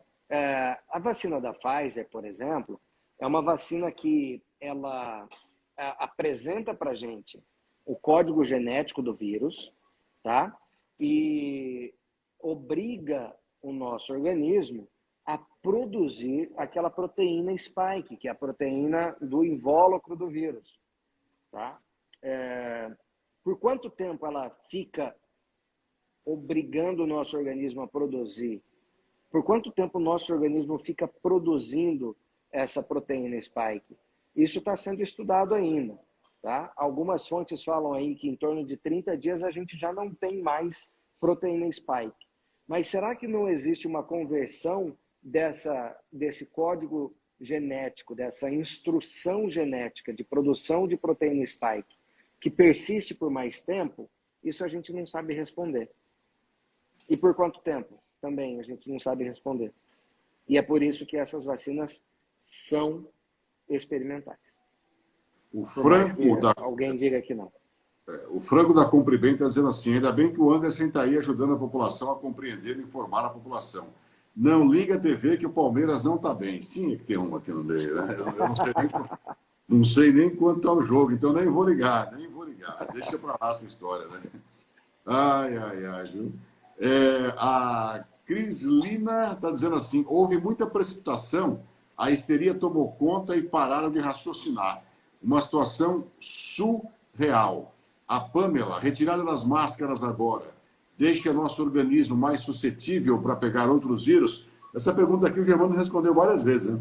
a vacina da Pfizer, por exemplo, é uma vacina que ela apresenta para a gente o código genético do vírus, tá? E obriga o nosso organismo a produzir aquela proteína spike, que é a proteína do invólucro do vírus, tá? Por quanto tempo ela fica obrigando o nosso organismo a produzir? Por quanto tempo o nosso organismo fica produzindo essa proteína spike? Isso está sendo estudado ainda, tá? Algumas fontes falam aí que em torno de 30 dias a gente já não tem mais proteína spike. Mas será que não existe uma conversão desse código genético, dessa instrução genética de produção de proteína spike, que persiste por mais tempo? Isso a gente não sabe responder. E por quanto tempo? Também a gente não sabe responder. E é por isso que essas vacinas são experimentais. Alguém diga que não. O Frango da Compre Bem está dizendo assim, ainda bem que o Anderson está aí ajudando a população a compreender e informar a população. Não liga a TV que o Palmeiras não está bem. Sim, é que tem um aqui no meio, né? Eu não sei nem... Não sei nem quanto está o jogo, então nem vou ligar, nem vou ligar. Deixa para lá essa história, né? Ai, ai, ai, viu? A Crislina está dizendo assim: houve muita precipitação, a histeria tomou conta e pararam de raciocinar. Uma situação surreal. A Pamela, retirada das máscaras agora, deixa nosso organismo mais suscetível para pegar outros vírus? Essa pergunta aqui o Germano respondeu várias vezes, né?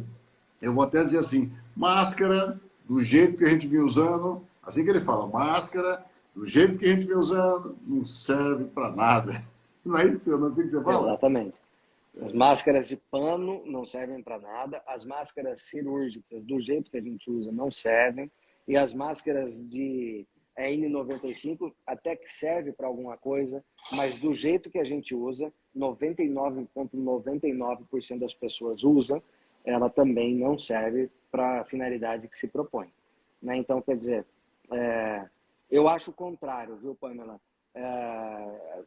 Eu vou até dizer assim: máscara, do jeito que a gente vinha usando, assim que ele fala, máscara, do jeito que a gente vem usando, não serve para nada. Não é isso que você, não é assim que você fala? Exatamente. As máscaras de pano não servem para nada, as máscaras cirúrgicas, do jeito que a gente usa, não servem, e as máscaras de N95 até que serve para alguma coisa, mas do jeito que a gente usa, 99,99% das pessoas usam, ela também não serve para a finalidade que se propõe. Né? Então, quer dizer, eu acho o contrário, viu, Pamela?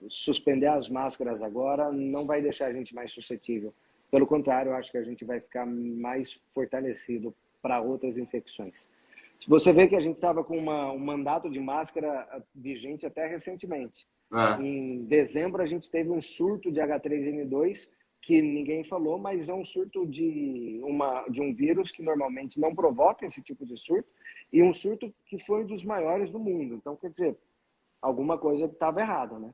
Suspender as máscaras agora não vai deixar a gente mais suscetível. Pelo contrário, eu acho que a gente vai ficar mais fortalecido para outras infecções. Você vê que a gente estava com um mandato de máscara vigente até recentemente. Em dezembro, a gente teve um surto de H3N2, que ninguém falou, mas é um surto de um vírus que normalmente não provoca esse tipo de surto, e um surto que foi um dos maiores do mundo. Então, quer dizer, alguma coisa estava errada, né?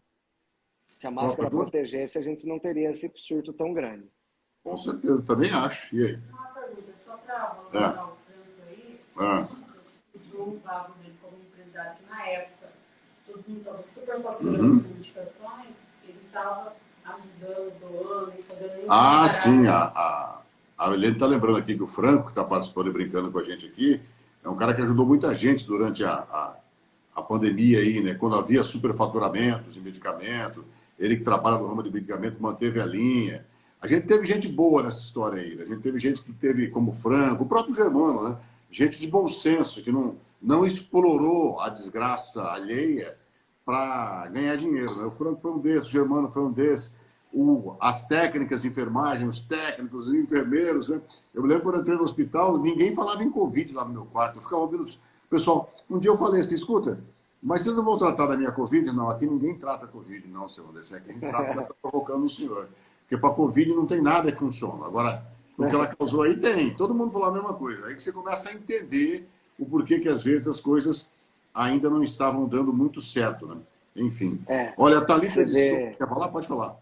Se a máscara protegesse, a gente não teria esse surto tão grande. Com certeza, também acho. E aí? Uma pergunta, só para valorizar o Franco aí, pediu um vago dele como empresário, que na época todo mundo estava super faturando com indicações, ele estava ajudando, doando e fazendo... Sim, a Helene está lembrando aqui que o Franco, que está participando e brincando com a gente aqui, é um cara que ajudou muita gente durante a pandemia aí, né? Quando havia superfaturamentos de medicamento, ele que trabalha no ramo de medicamento manteve a linha. A gente teve gente boa nessa história aí, né? A gente teve gente que teve, como o Franco, o próprio Germano, né? Gente de bom senso, que não explorou a desgraça alheia para ganhar dinheiro, né? O Franco foi um desses, o Germano foi um desses. As técnicas de enfermagem, os técnicos, os enfermeiros, né? Eu me lembro quando eu entrei no hospital, ninguém falava em Covid lá no meu quarto. Eu ficava ouvindo pessoal. Um dia eu falei assim: escuta, mas vocês não vão tratar da minha Covid? Não, aqui ninguém trata Covid, não, seu Anderson. Aqui quem trata está provocando o senhor. Porque para Covid não tem nada que funciona. Agora, o que ela causou aí tem. Todo mundo falou a mesma coisa. Aí que você começa a entender o porquê que às vezes as coisas ainda não estavam dando muito certo, né? Enfim. Olha, a Thalita disse... Quer falar? Pode falar.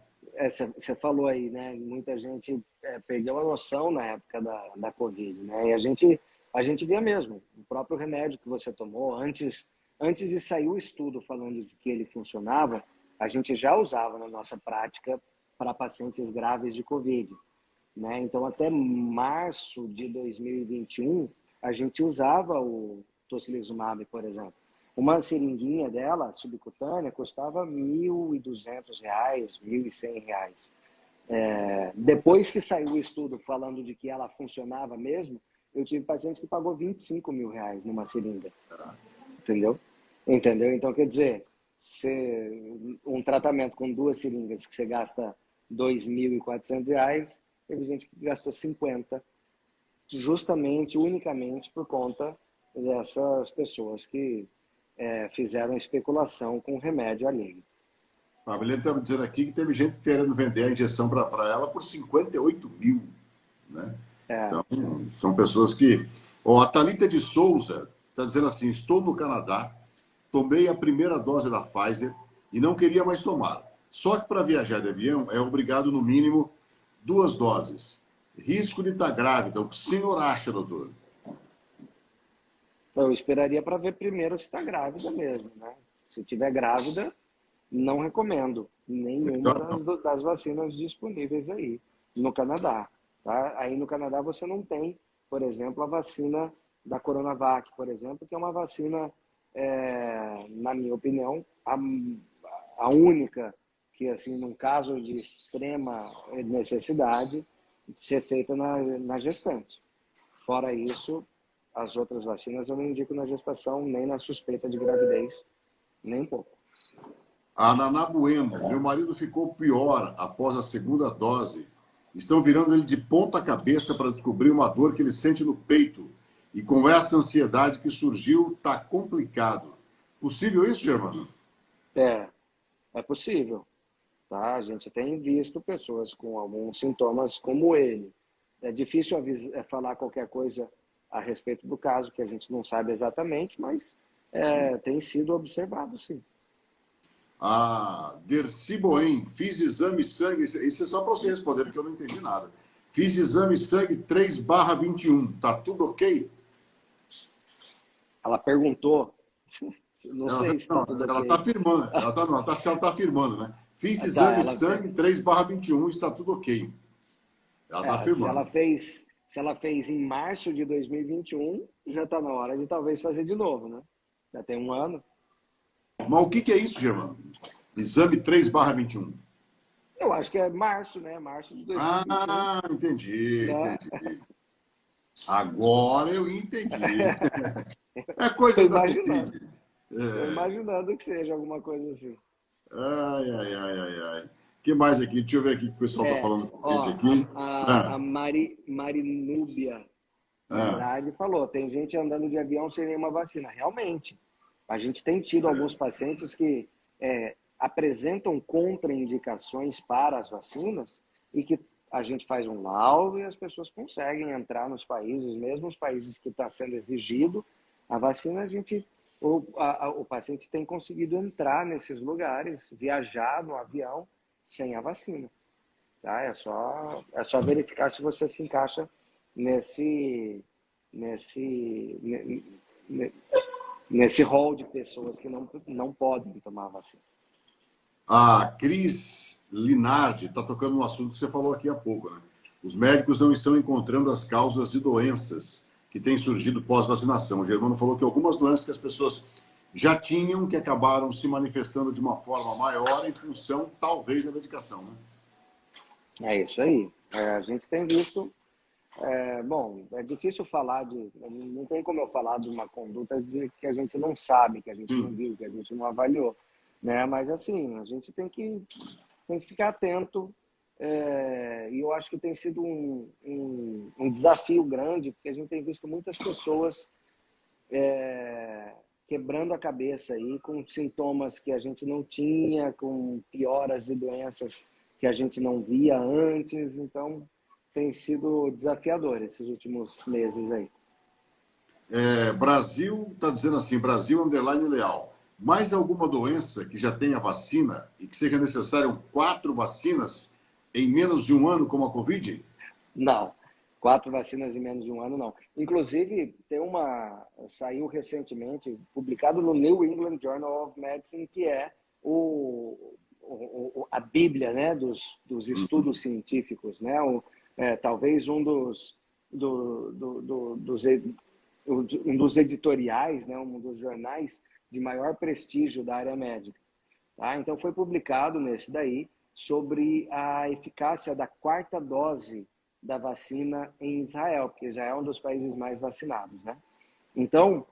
Você falou aí, né? Muita gente perdeu a noção na época da Covid, né? E a gente via mesmo. O próprio remédio que você tomou, antes de sair o estudo falando de que ele funcionava, a gente já usava na nossa prática para pacientes graves de Covid, né? Então, até março de 2021, a gente usava o tocilizumab, por exemplo. Uma seringuinha dela, subcutânea, custava R$ 1.200, R$ 1.100. Depois que saiu o estudo falando de que ela funcionava mesmo, eu tive paciente que pagou R$ 25 mil numa seringa. Entendeu? Então, quer dizer, um tratamento com 2 seringas que você gasta R$ 2.400, teve gente que gastou 50, justamente, unicamente por conta dessas pessoas que fizeram especulação com remédio alheio. A Belém está me dizendo aqui que teve gente querendo vender a injeção para ela por 58 mil, né? Então, são pessoas que... a Thalita de Souza está dizendo assim: estou no Canadá, tomei a primeira dose da Pfizer e não queria mais tomar. Só que para viajar de avião é obrigado, no mínimo, 2 doses. Risco de estar grávida. O que o senhor acha, doutor? Eu esperaria para ver primeiro se está grávida mesmo, né? Se estiver grávida, não recomendo nenhuma das vacinas disponíveis aí no Canadá. Tá? Aí no Canadá você não tem, por exemplo, a vacina da Coronavac, por exemplo, que é uma vacina, na minha opinião, a única que, assim, num caso de extrema necessidade, ser feita na gestante. Fora isso, as outras vacinas eu não indico na gestação, nem na suspeita de gravidez, nem um pouco. A Naná Bueno: meu marido ficou pior após a segunda dose. Estão virando ele de ponta cabeça para descobrir uma dor que ele sente no peito. E com essa ansiedade que surgiu, tá complicado. Possível isso, Germano? É possível. Tá? A gente tem visto pessoas com alguns sintomas como ele. É difícil falar qualquer coisa a respeito do caso, que a gente não sabe exatamente, mas tem sido observado, sim. Dercy Boem, fiz exame sangue. Isso é só para você responder, porque eu não entendi nada. Fiz exame sangue 3/21. Tá tudo ok? Ela perguntou, não sei se está tudo Ela ok. está afirmando. Acho que ela está afirmando, né? Fiz Tá, exame sangue 3/21. Está tudo ok. Ela está afirmando. se ela fez em março de 2021, já está na hora de talvez fazer de novo, né? Já tem um ano. Mas o que é isso, Germano? Exame 3/21. Eu acho que é março, né? Março de 2021. Entendi. Né? Agora eu entendi. É Tô coisas da imaginando. Covid. Tô imaginando que seja alguma coisa assim. Ai. O que mais aqui? Deixa eu ver aqui o que o pessoal está falando com a gente Ó, aqui. a Marinúbia Andrade falou, tem gente andando de avião sem nenhuma vacina. Realmente, a gente tem tido alguns pacientes que apresentam contraindicações para as vacinas e que a gente faz um laudo e as pessoas conseguem entrar nos países, mesmo os países que está sendo exigido a vacina, o paciente tem conseguido entrar nesses lugares, viajar no avião sem a vacina. Tá? É só verificar se você se encaixa nesse rol de pessoas que não podem tomar a vacina. A Cris Linardi está tocando um assunto que você falou aqui há pouco, né? Os médicos não estão encontrando as causas de doenças que têm surgido pós-vacinação. O Germano falou que algumas doenças que as pessoas já tinham, que acabaram se manifestando de uma forma maior em função, talvez, da medicação, né? É isso aí. A gente tem visto. Bom, é difícil falar não tem como eu falar de uma conduta que a gente não sabe, que a gente não viu, que a gente não avaliou, né? Mas assim, a gente tem que ficar atento. E eu acho que tem sido um desafio grande, porque a gente tem visto muitas pessoas quebrando a cabeça aí com sintomas que a gente não tinha, com pioras de doenças que a gente não via antes. Então, tem sido desafiador esses últimos meses aí. Brasil está dizendo assim, Brasil _ leal. Mais alguma doença que já tenha vacina e que seja necessário 4 vacinas em menos de um ano, como a Covid? Não. 4 vacinas em menos de um ano, não. Inclusive, saiu recentemente, publicado no New England Journal of Medicine, que é a bíblia, né, dos estudos científicos, né? Talvez um dos editoriais, né, um dos jornais de maior prestígio da área médica. Tá? Então, foi publicado nesse daí sobre a eficácia da 4ª dose da vacina em Israel, porque Israel é um dos países mais vacinados, né? Então,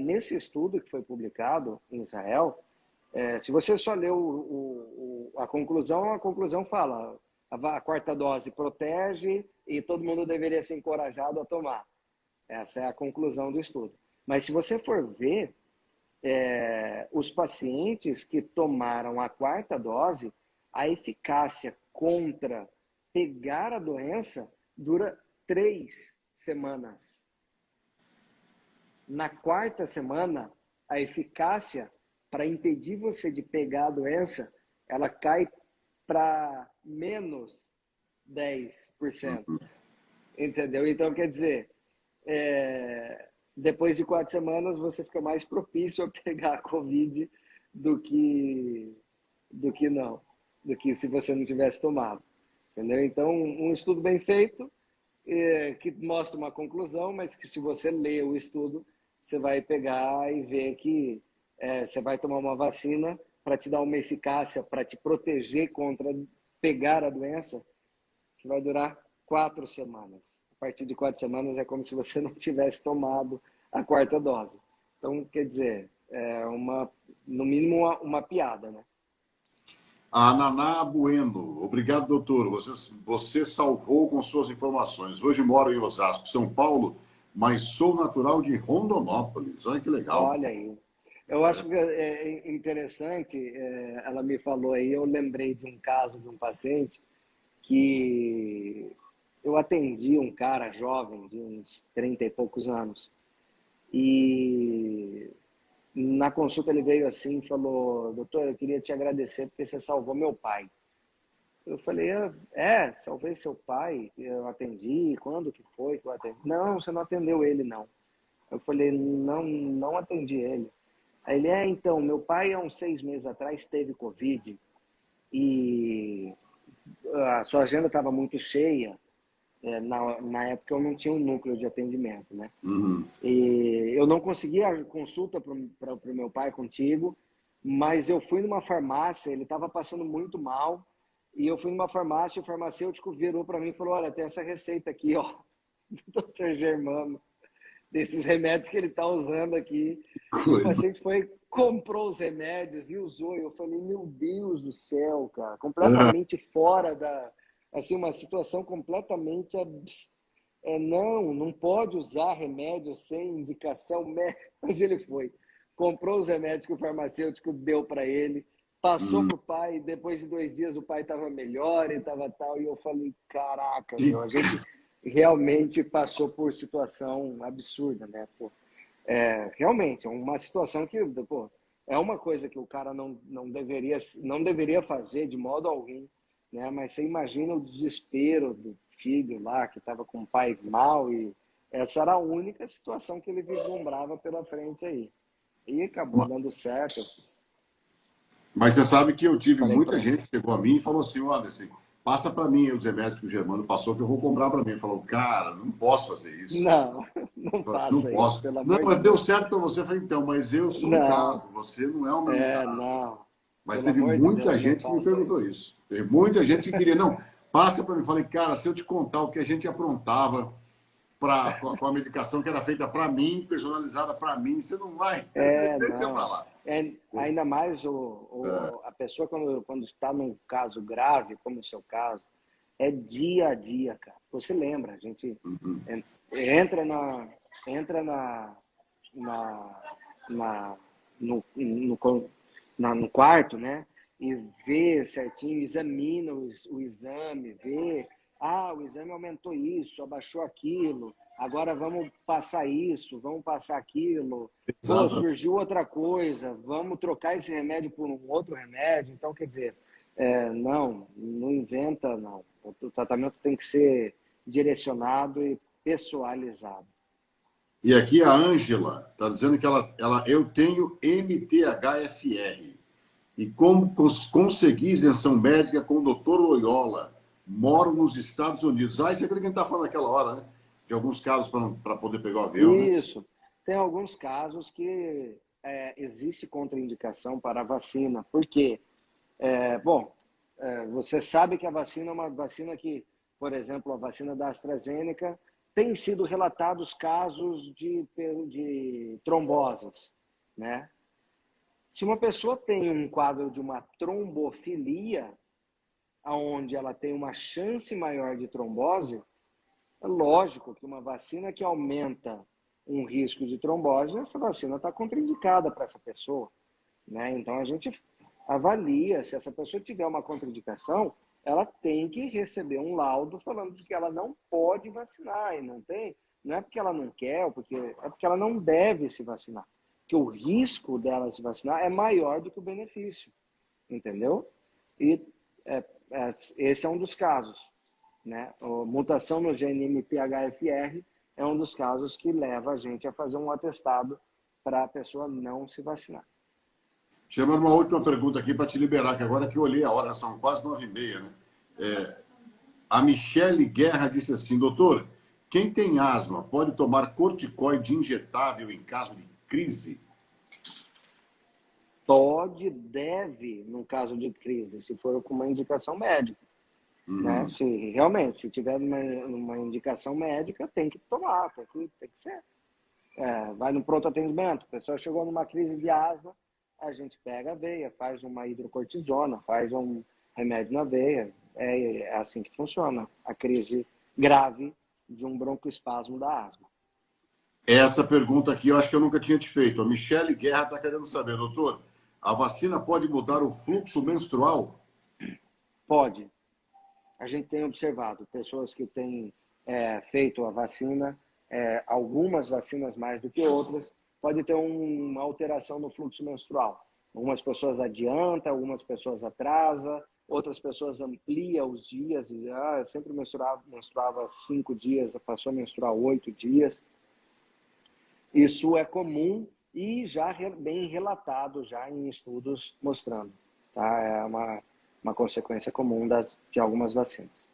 nesse estudo que foi publicado em Israel, se você só leu a conclusão fala a 4ª dose protege e todo mundo deveria ser encorajado a tomar. Essa é a conclusão do estudo. Mas se você for ver, os pacientes que tomaram a 4ª dose, a eficácia contra pegar a doença dura 3 semanas. Na 4ª semana, a eficácia para impedir você de pegar a doença, ela cai para menos 10%. Entendeu? Então, quer dizer, depois de 4 semanas, você fica mais propício a pegar a Covid do que se você não tivesse tomado. Entendeu? Então, um estudo bem feito, que mostra uma conclusão, mas que se você ler o estudo, você vai pegar e ver que você vai tomar uma vacina para te dar uma eficácia, para te proteger contra pegar a doença, que vai durar 4 semanas. A partir de 4 semanas é como se você não tivesse tomado a 4ª dose. Então, quer dizer, no mínimo uma piada, né? A Naná Bueno. Obrigado, doutor. Você salvou com suas informações. Hoje moro em Osasco, São Paulo. mas sou natural de Rondonópolis. Olha que legal. Olha aí. Eu acho que é interessante, ela me falou aí, eu lembrei de um caso de um paciente que eu atendi um cara jovem, de uns 30 e poucos anos, e na consulta ele veio assim e falou: doutor, eu queria te agradecer porque você salvou meu pai. Eu falei: salvei seu pai, eu atendi, quando que foi que eu atendi? Não, você não atendeu ele, não. Eu falei: não, não atendi ele. Aí ele: então, meu pai há uns 6 meses atrás teve Covid e a sua agenda estava muito cheia. Na época eu não tinha um núcleo de atendimento, né? Uhum. E eu não conseguia consulta para o meu pai contigo, mas eu fui numa farmácia, ele estava passando muito mal, e eu fui numa farmácia, o farmacêutico virou para mim e falou: olha, tem essa receita aqui, ó, do Dr. Germano, desses remédios que ele está usando aqui. E o Coisa. paciente foi, comprou os remédios e usou. E eu falei: meu Deus do céu, cara, Ah, completamente fora da... Assim, uma situação completamente... não pode usar remédio sem indicação médica. Mas ele foi, comprou os remédios que o farmacêutico deu para ele, passou para o pai, depois de 2 dias o pai estava melhor e estava tal. E eu falei: caraca, meu, a gente realmente passou por situação absurda, né? Pô, realmente, é uma situação que, pô, é uma coisa que o cara não deveria fazer de modo algum, né? Mas você imagina o desespero do filho lá, que estava com o pai mal, e essa era a única situação que ele vislumbrava pela frente aí. E acabou dando certo. mas você sabe que eu tive Falei muita para ele: gente que chegou a mim e falou assim: olha, assim, passa para mim os remédios que o Germano passou, que eu vou comprar para mim. Ele falou: cara, não posso fazer isso. não, não Não faça isso, posso. pelo Não, amor de mas deu Deus. certo para você. Eu falei: então, mas eu sou um Não, caso, você não é o mesmo caso. não, Mas pelo teve amor de muita Deus, não gente que me faça isso. perguntou isso. Teve muita gente que queria, não, passa para mim. Eu falei: cara, se eu te contar o que a gente aprontava com a medicação que era feita para mim, personalizada para mim, você não vai. Deixa para Não. lá. Ainda mais a pessoa quando está num caso grave, como o seu caso, é dia a dia, cara. Você lembra, a gente entra na, na, no quarto, né? E vê certinho, examina o exame, vê, o exame aumentou isso, abaixou aquilo, agora vamos passar isso, vamos passar aquilo, pô, Exato. surgiu outra coisa, vamos trocar esse remédio por um outro remédio. Então, quer dizer, não inventa, não. O tratamento tem que ser direcionado e pessoalizado. E aqui a Ângela está dizendo que eu tenho MTHFR. E como consegui isenção médica com o doutor Loyola. Moro nos Estados Unidos. Isso é aquilo que a gente está falando naquela hora, né? De alguns casos para poder pegar o avião, né? Isso. Tem alguns casos que existe contraindicação para a vacina. Por quê? Você sabe que a vacina é uma vacina que, por exemplo, a vacina da AstraZeneca, tem sido relatados casos de tromboses, né? Se uma pessoa tem um quadro de uma trombofilia, onde ela tem uma chance maior de trombose, é lógico que uma vacina que aumenta um risco de trombose, essa vacina está contraindicada para essa pessoa, né? Então a gente avalia, se essa pessoa tiver uma contraindicação, ela tem que receber um laudo falando de que ela não pode vacinar, e não é porque ela não quer, é porque ela não deve se vacinar, que o risco dela se vacinar é maior do que o benefício, entendeu? E esse é um dos casos, né? A mutação no gene MTHFR é um dos casos que leva a gente a fazer um atestado para a pessoa não se vacinar. Chamando uma última pergunta aqui para te liberar, que agora que eu olhei a hora, são quase 9h30, né? A Michele Guerra disse assim: doutor, quem tem asma pode tomar corticoide injetável em caso de crise? Pode, deve, no caso de crise, se for com uma indicação médica, né? Se tiver uma indicação médica, tem que tomar, tem que ser. Vai no pronto atendimento, a pessoa chegou numa crise de asma, a gente pega a veia, faz uma hidrocortisona, faz um remédio na veia. É assim que funciona a crise grave de um broncoespasmo da asma. Essa pergunta aqui eu acho que eu nunca tinha te feito. A Michele Guerra está querendo saber, doutor, a vacina pode mudar o fluxo menstrual? Pode. A gente tem observado pessoas que têm feito a vacina, algumas vacinas mais do que outras, pode ter uma alteração no fluxo menstrual. Algumas pessoas adianta, algumas pessoas atrasa, outras pessoas amplia os dias. Eu sempre menstruava 5 dias, passou a menstruar 8 dias. Isso é comum e já bem relatado já em estudos mostrando. Tá? É uma consequência comum de algumas vacinas.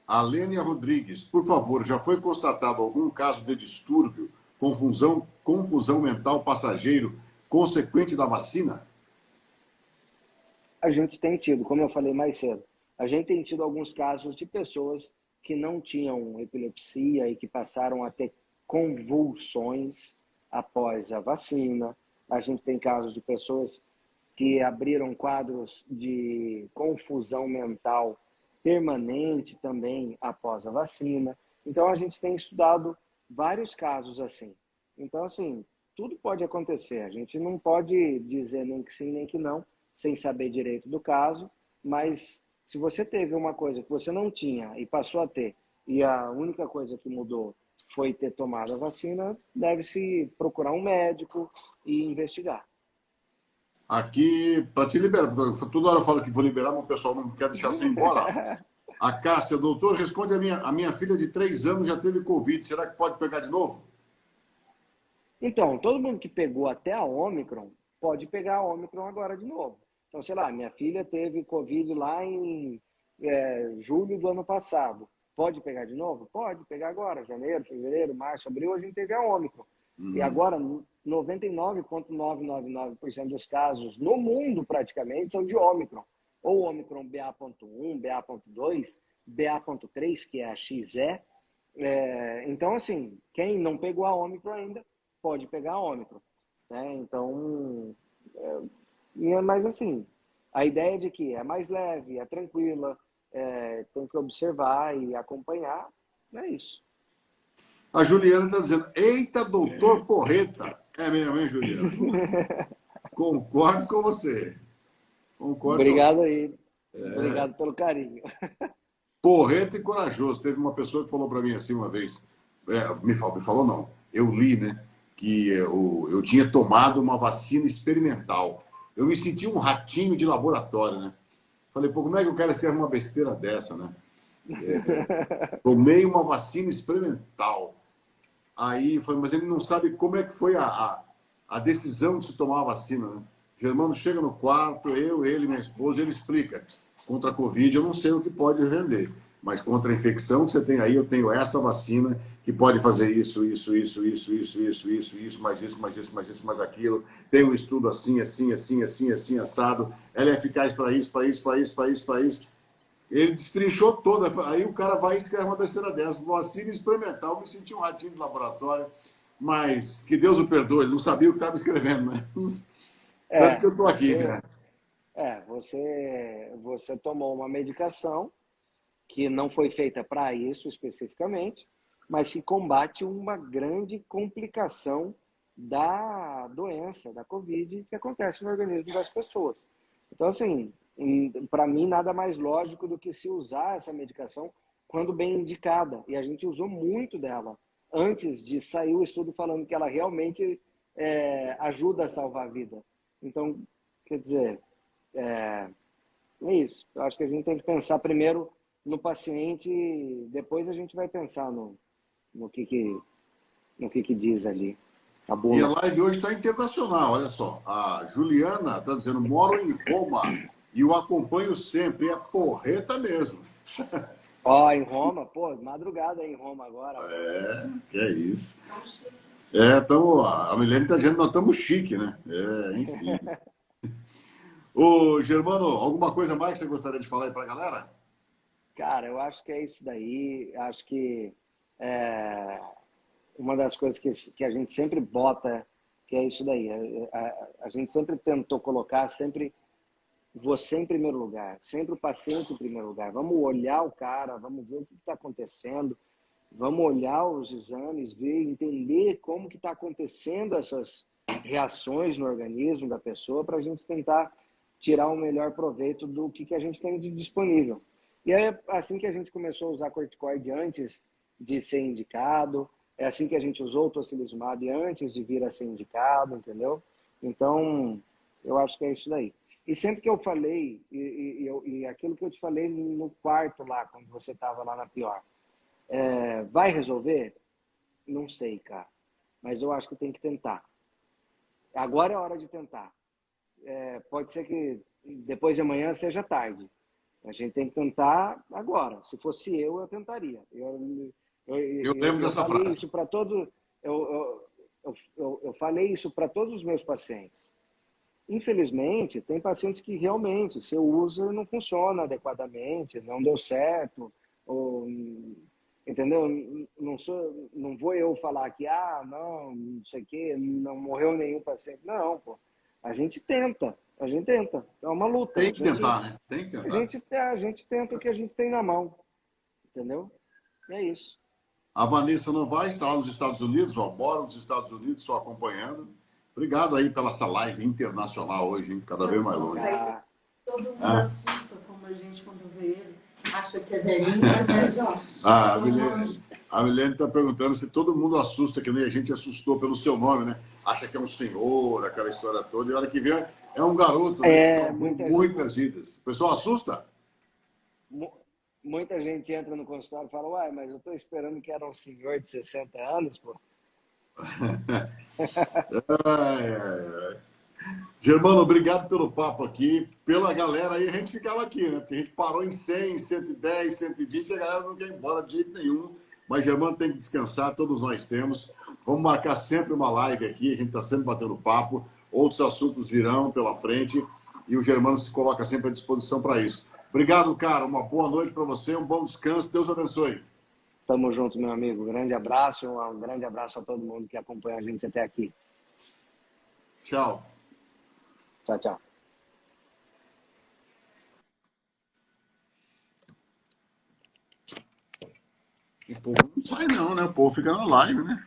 Alênia Rodrigues, por favor, já foi constatado algum caso de distúrbio, confusão mental passageiro consequente da vacina? A gente tem tido, como eu falei mais cedo, a gente tem tido alguns casos de pessoas que não tinham epilepsia e que passaram a ter convulsões após a vacina. A gente tem casos de pessoas que abriram quadros de confusão mental permanente também após a vacina. Então, a gente tem estudado vários casos assim. Então, assim, tudo pode acontecer. A gente não pode dizer nem que sim, nem que não, sem saber direito do caso, mas se você teve uma coisa que você não tinha e passou a ter, e a única coisa que mudou foi ter tomado a vacina, deve-se procurar um médico e investigar. Aqui, para te liberar, toda hora eu falo que vou liberar, mas o pessoal não quer deixar você ir embora. A Cássia, doutor, responde a minha filha de 3 anos já teve Covid, será que pode pegar de novo? Então, todo mundo que pegou até a Ômicron, pode pegar a Ômicron agora de novo. Então, sei lá, minha filha teve Covid lá em julho do ano passado. Pode pegar de novo? Pode pegar agora, janeiro, fevereiro, março, abril, a gente teve a Ômicron. E agora, 99,999% dos casos no mundo, praticamente, são de Ômicron. Ou Ômicron BA.1, BA.2, BA.3, que é a XE. Então, assim, quem não pegou a Ômicron ainda, pode pegar a Ômicron. Né? Então, mas assim, a ideia de que é mais leve, é tranquila, tem que observar e acompanhar, é isso. A Juliana está dizendo, eita, doutor Porreta. É mesmo, hein, Juliana? Concordo com você. Concordo com Obrigado aí. Obrigado pelo carinho. Porreta e corajoso. Teve uma pessoa que falou para mim assim uma vez, me falou não, eu li, né, que eu tinha tomado uma vacina experimental. Eu me senti um ratinho de laboratório, né? Falei, pô, como é que o cara escreve uma besteira dessa, né? Tomei uma vacina experimental. Aí foi, mas ele não sabe como é que foi a decisão de se tomar a vacina, né? Germano chega no quarto, ele, minha esposa, ele explica. Contra a Covid, eu não sei o que pode render, mas contra a infecção que você tem aí, eu tenho essa vacina que pode fazer isso, mais isso, mais isso, mais isso, mais aquilo. Tem um estudo assim, assado. Ela é eficaz para isso, para isso, para isso, para isso, para isso. Ele destrinchou toda. Aí o cara vai e escreve uma besteira dessa. Vacina experimental, me senti um ratinho de laboratório, mas que Deus o perdoe, ele não sabia o que estava escrevendo, né? Tanto que eu estou aqui, né? Você tomou uma medicação que não foi feita para isso especificamente, mas que combate uma grande complicação da doença, da Covid, que acontece no organismo das pessoas. Então, assim, para mim, nada mais lógico do que se usar essa medicação quando bem indicada. E a gente usou muito dela antes de sair o estudo falando que ela realmente ajuda a salvar a vida. Então, quer dizer, é isso. Eu acho que a gente tem que pensar primeiro no paciente, depois a gente vai pensar no que diz ali. A E a bula. live hoje está internacional, olha só. A Juliana está dizendo, moro em Roma e o acompanho sempre. É porreta mesmo. Em Roma, pô, madrugada aí em Roma agora. Que é isso. A Milene está dizendo que nós estamos chique, né? Enfim. Ô, Germano, alguma coisa mais que você gostaria de falar aí para a galera? Cara, eu acho que é isso daí. Acho que uma das coisas que a gente sempre bota, que é isso daí. A gente sempre tentou colocar sempre você em primeiro lugar, sempre o paciente em primeiro lugar. Vamos olhar o cara, vamos ver o que está acontecendo. Vamos olhar os exames, ver, entender como que está acontecendo essas reações no organismo da pessoa para a gente tentar tirar o melhor proveito do que a gente tem de disponível. E é assim que a gente começou a usar corticoide antes de ser indicado, é assim que a gente usou o tocilizumab antes de vir a ser indicado, entendeu? Então, eu acho que é isso daí. E sempre que eu falei, e aquilo que eu te falei no quarto lá, quando você estava lá na pior, vai resolver? Não sei, cara. Mas eu acho que tem que tentar. Agora é a hora de tentar. Pode ser que depois de amanhã seja tarde. A gente tem que tentar agora. Se fosse eu tentaria. Eu lembro Eu dessa falei frase. isso para todos. Eu falei isso para todos os meus pacientes. Infelizmente, tem pacientes que realmente você usa e não funciona adequadamente, não deu certo, ou, entendeu? Não vou eu falar que, não sei o quê, não morreu nenhum paciente. Não, pô. A gente tenta. É uma luta. Tem que tentar, né? Tem que tentar. A gente tenta o que a gente tem na mão, entendeu? É isso. A Vanessa Novaes está lá nos Estados Unidos, ó, mora nos Estados Unidos, estou acompanhando. Obrigado aí pela essa live internacional hoje, hein? Cada vez mais longe. Todo mundo assusta como a gente quando vê ele. Acha que é velhinho, mas é jovem. A Milene está perguntando se todo mundo assusta, que nem a gente assustou pelo seu nome, né? Acha que é um senhor, aquela história toda, e a hora que vê é um garoto, né? Que salvou muitas vidas. O pessoal assusta? Muita gente entra no consultório e fala, uai, mas eu estou esperando que era um senhor de 60 anos, pô. Germano, obrigado pelo papo aqui. Pela galera aí, a gente ficava aqui, né? Porque a gente parou em 100, 110, 120, a galera não quer ir embora de jeito nenhum. Mas Germano tem que descansar, todos nós temos. Vamos marcar sempre uma live aqui, a gente está sempre batendo papo. Outros assuntos virão pela frente e o Germano se coloca sempre à disposição para isso. Obrigado, cara. Uma boa noite para você, um bom descanso. Deus abençoe. Tamo junto, meu amigo. Grande abraço, um grande abraço a todo mundo que acompanha a gente até aqui. Tchau. Tchau, tchau. O povo não sai não, né? O povo fica na live, né?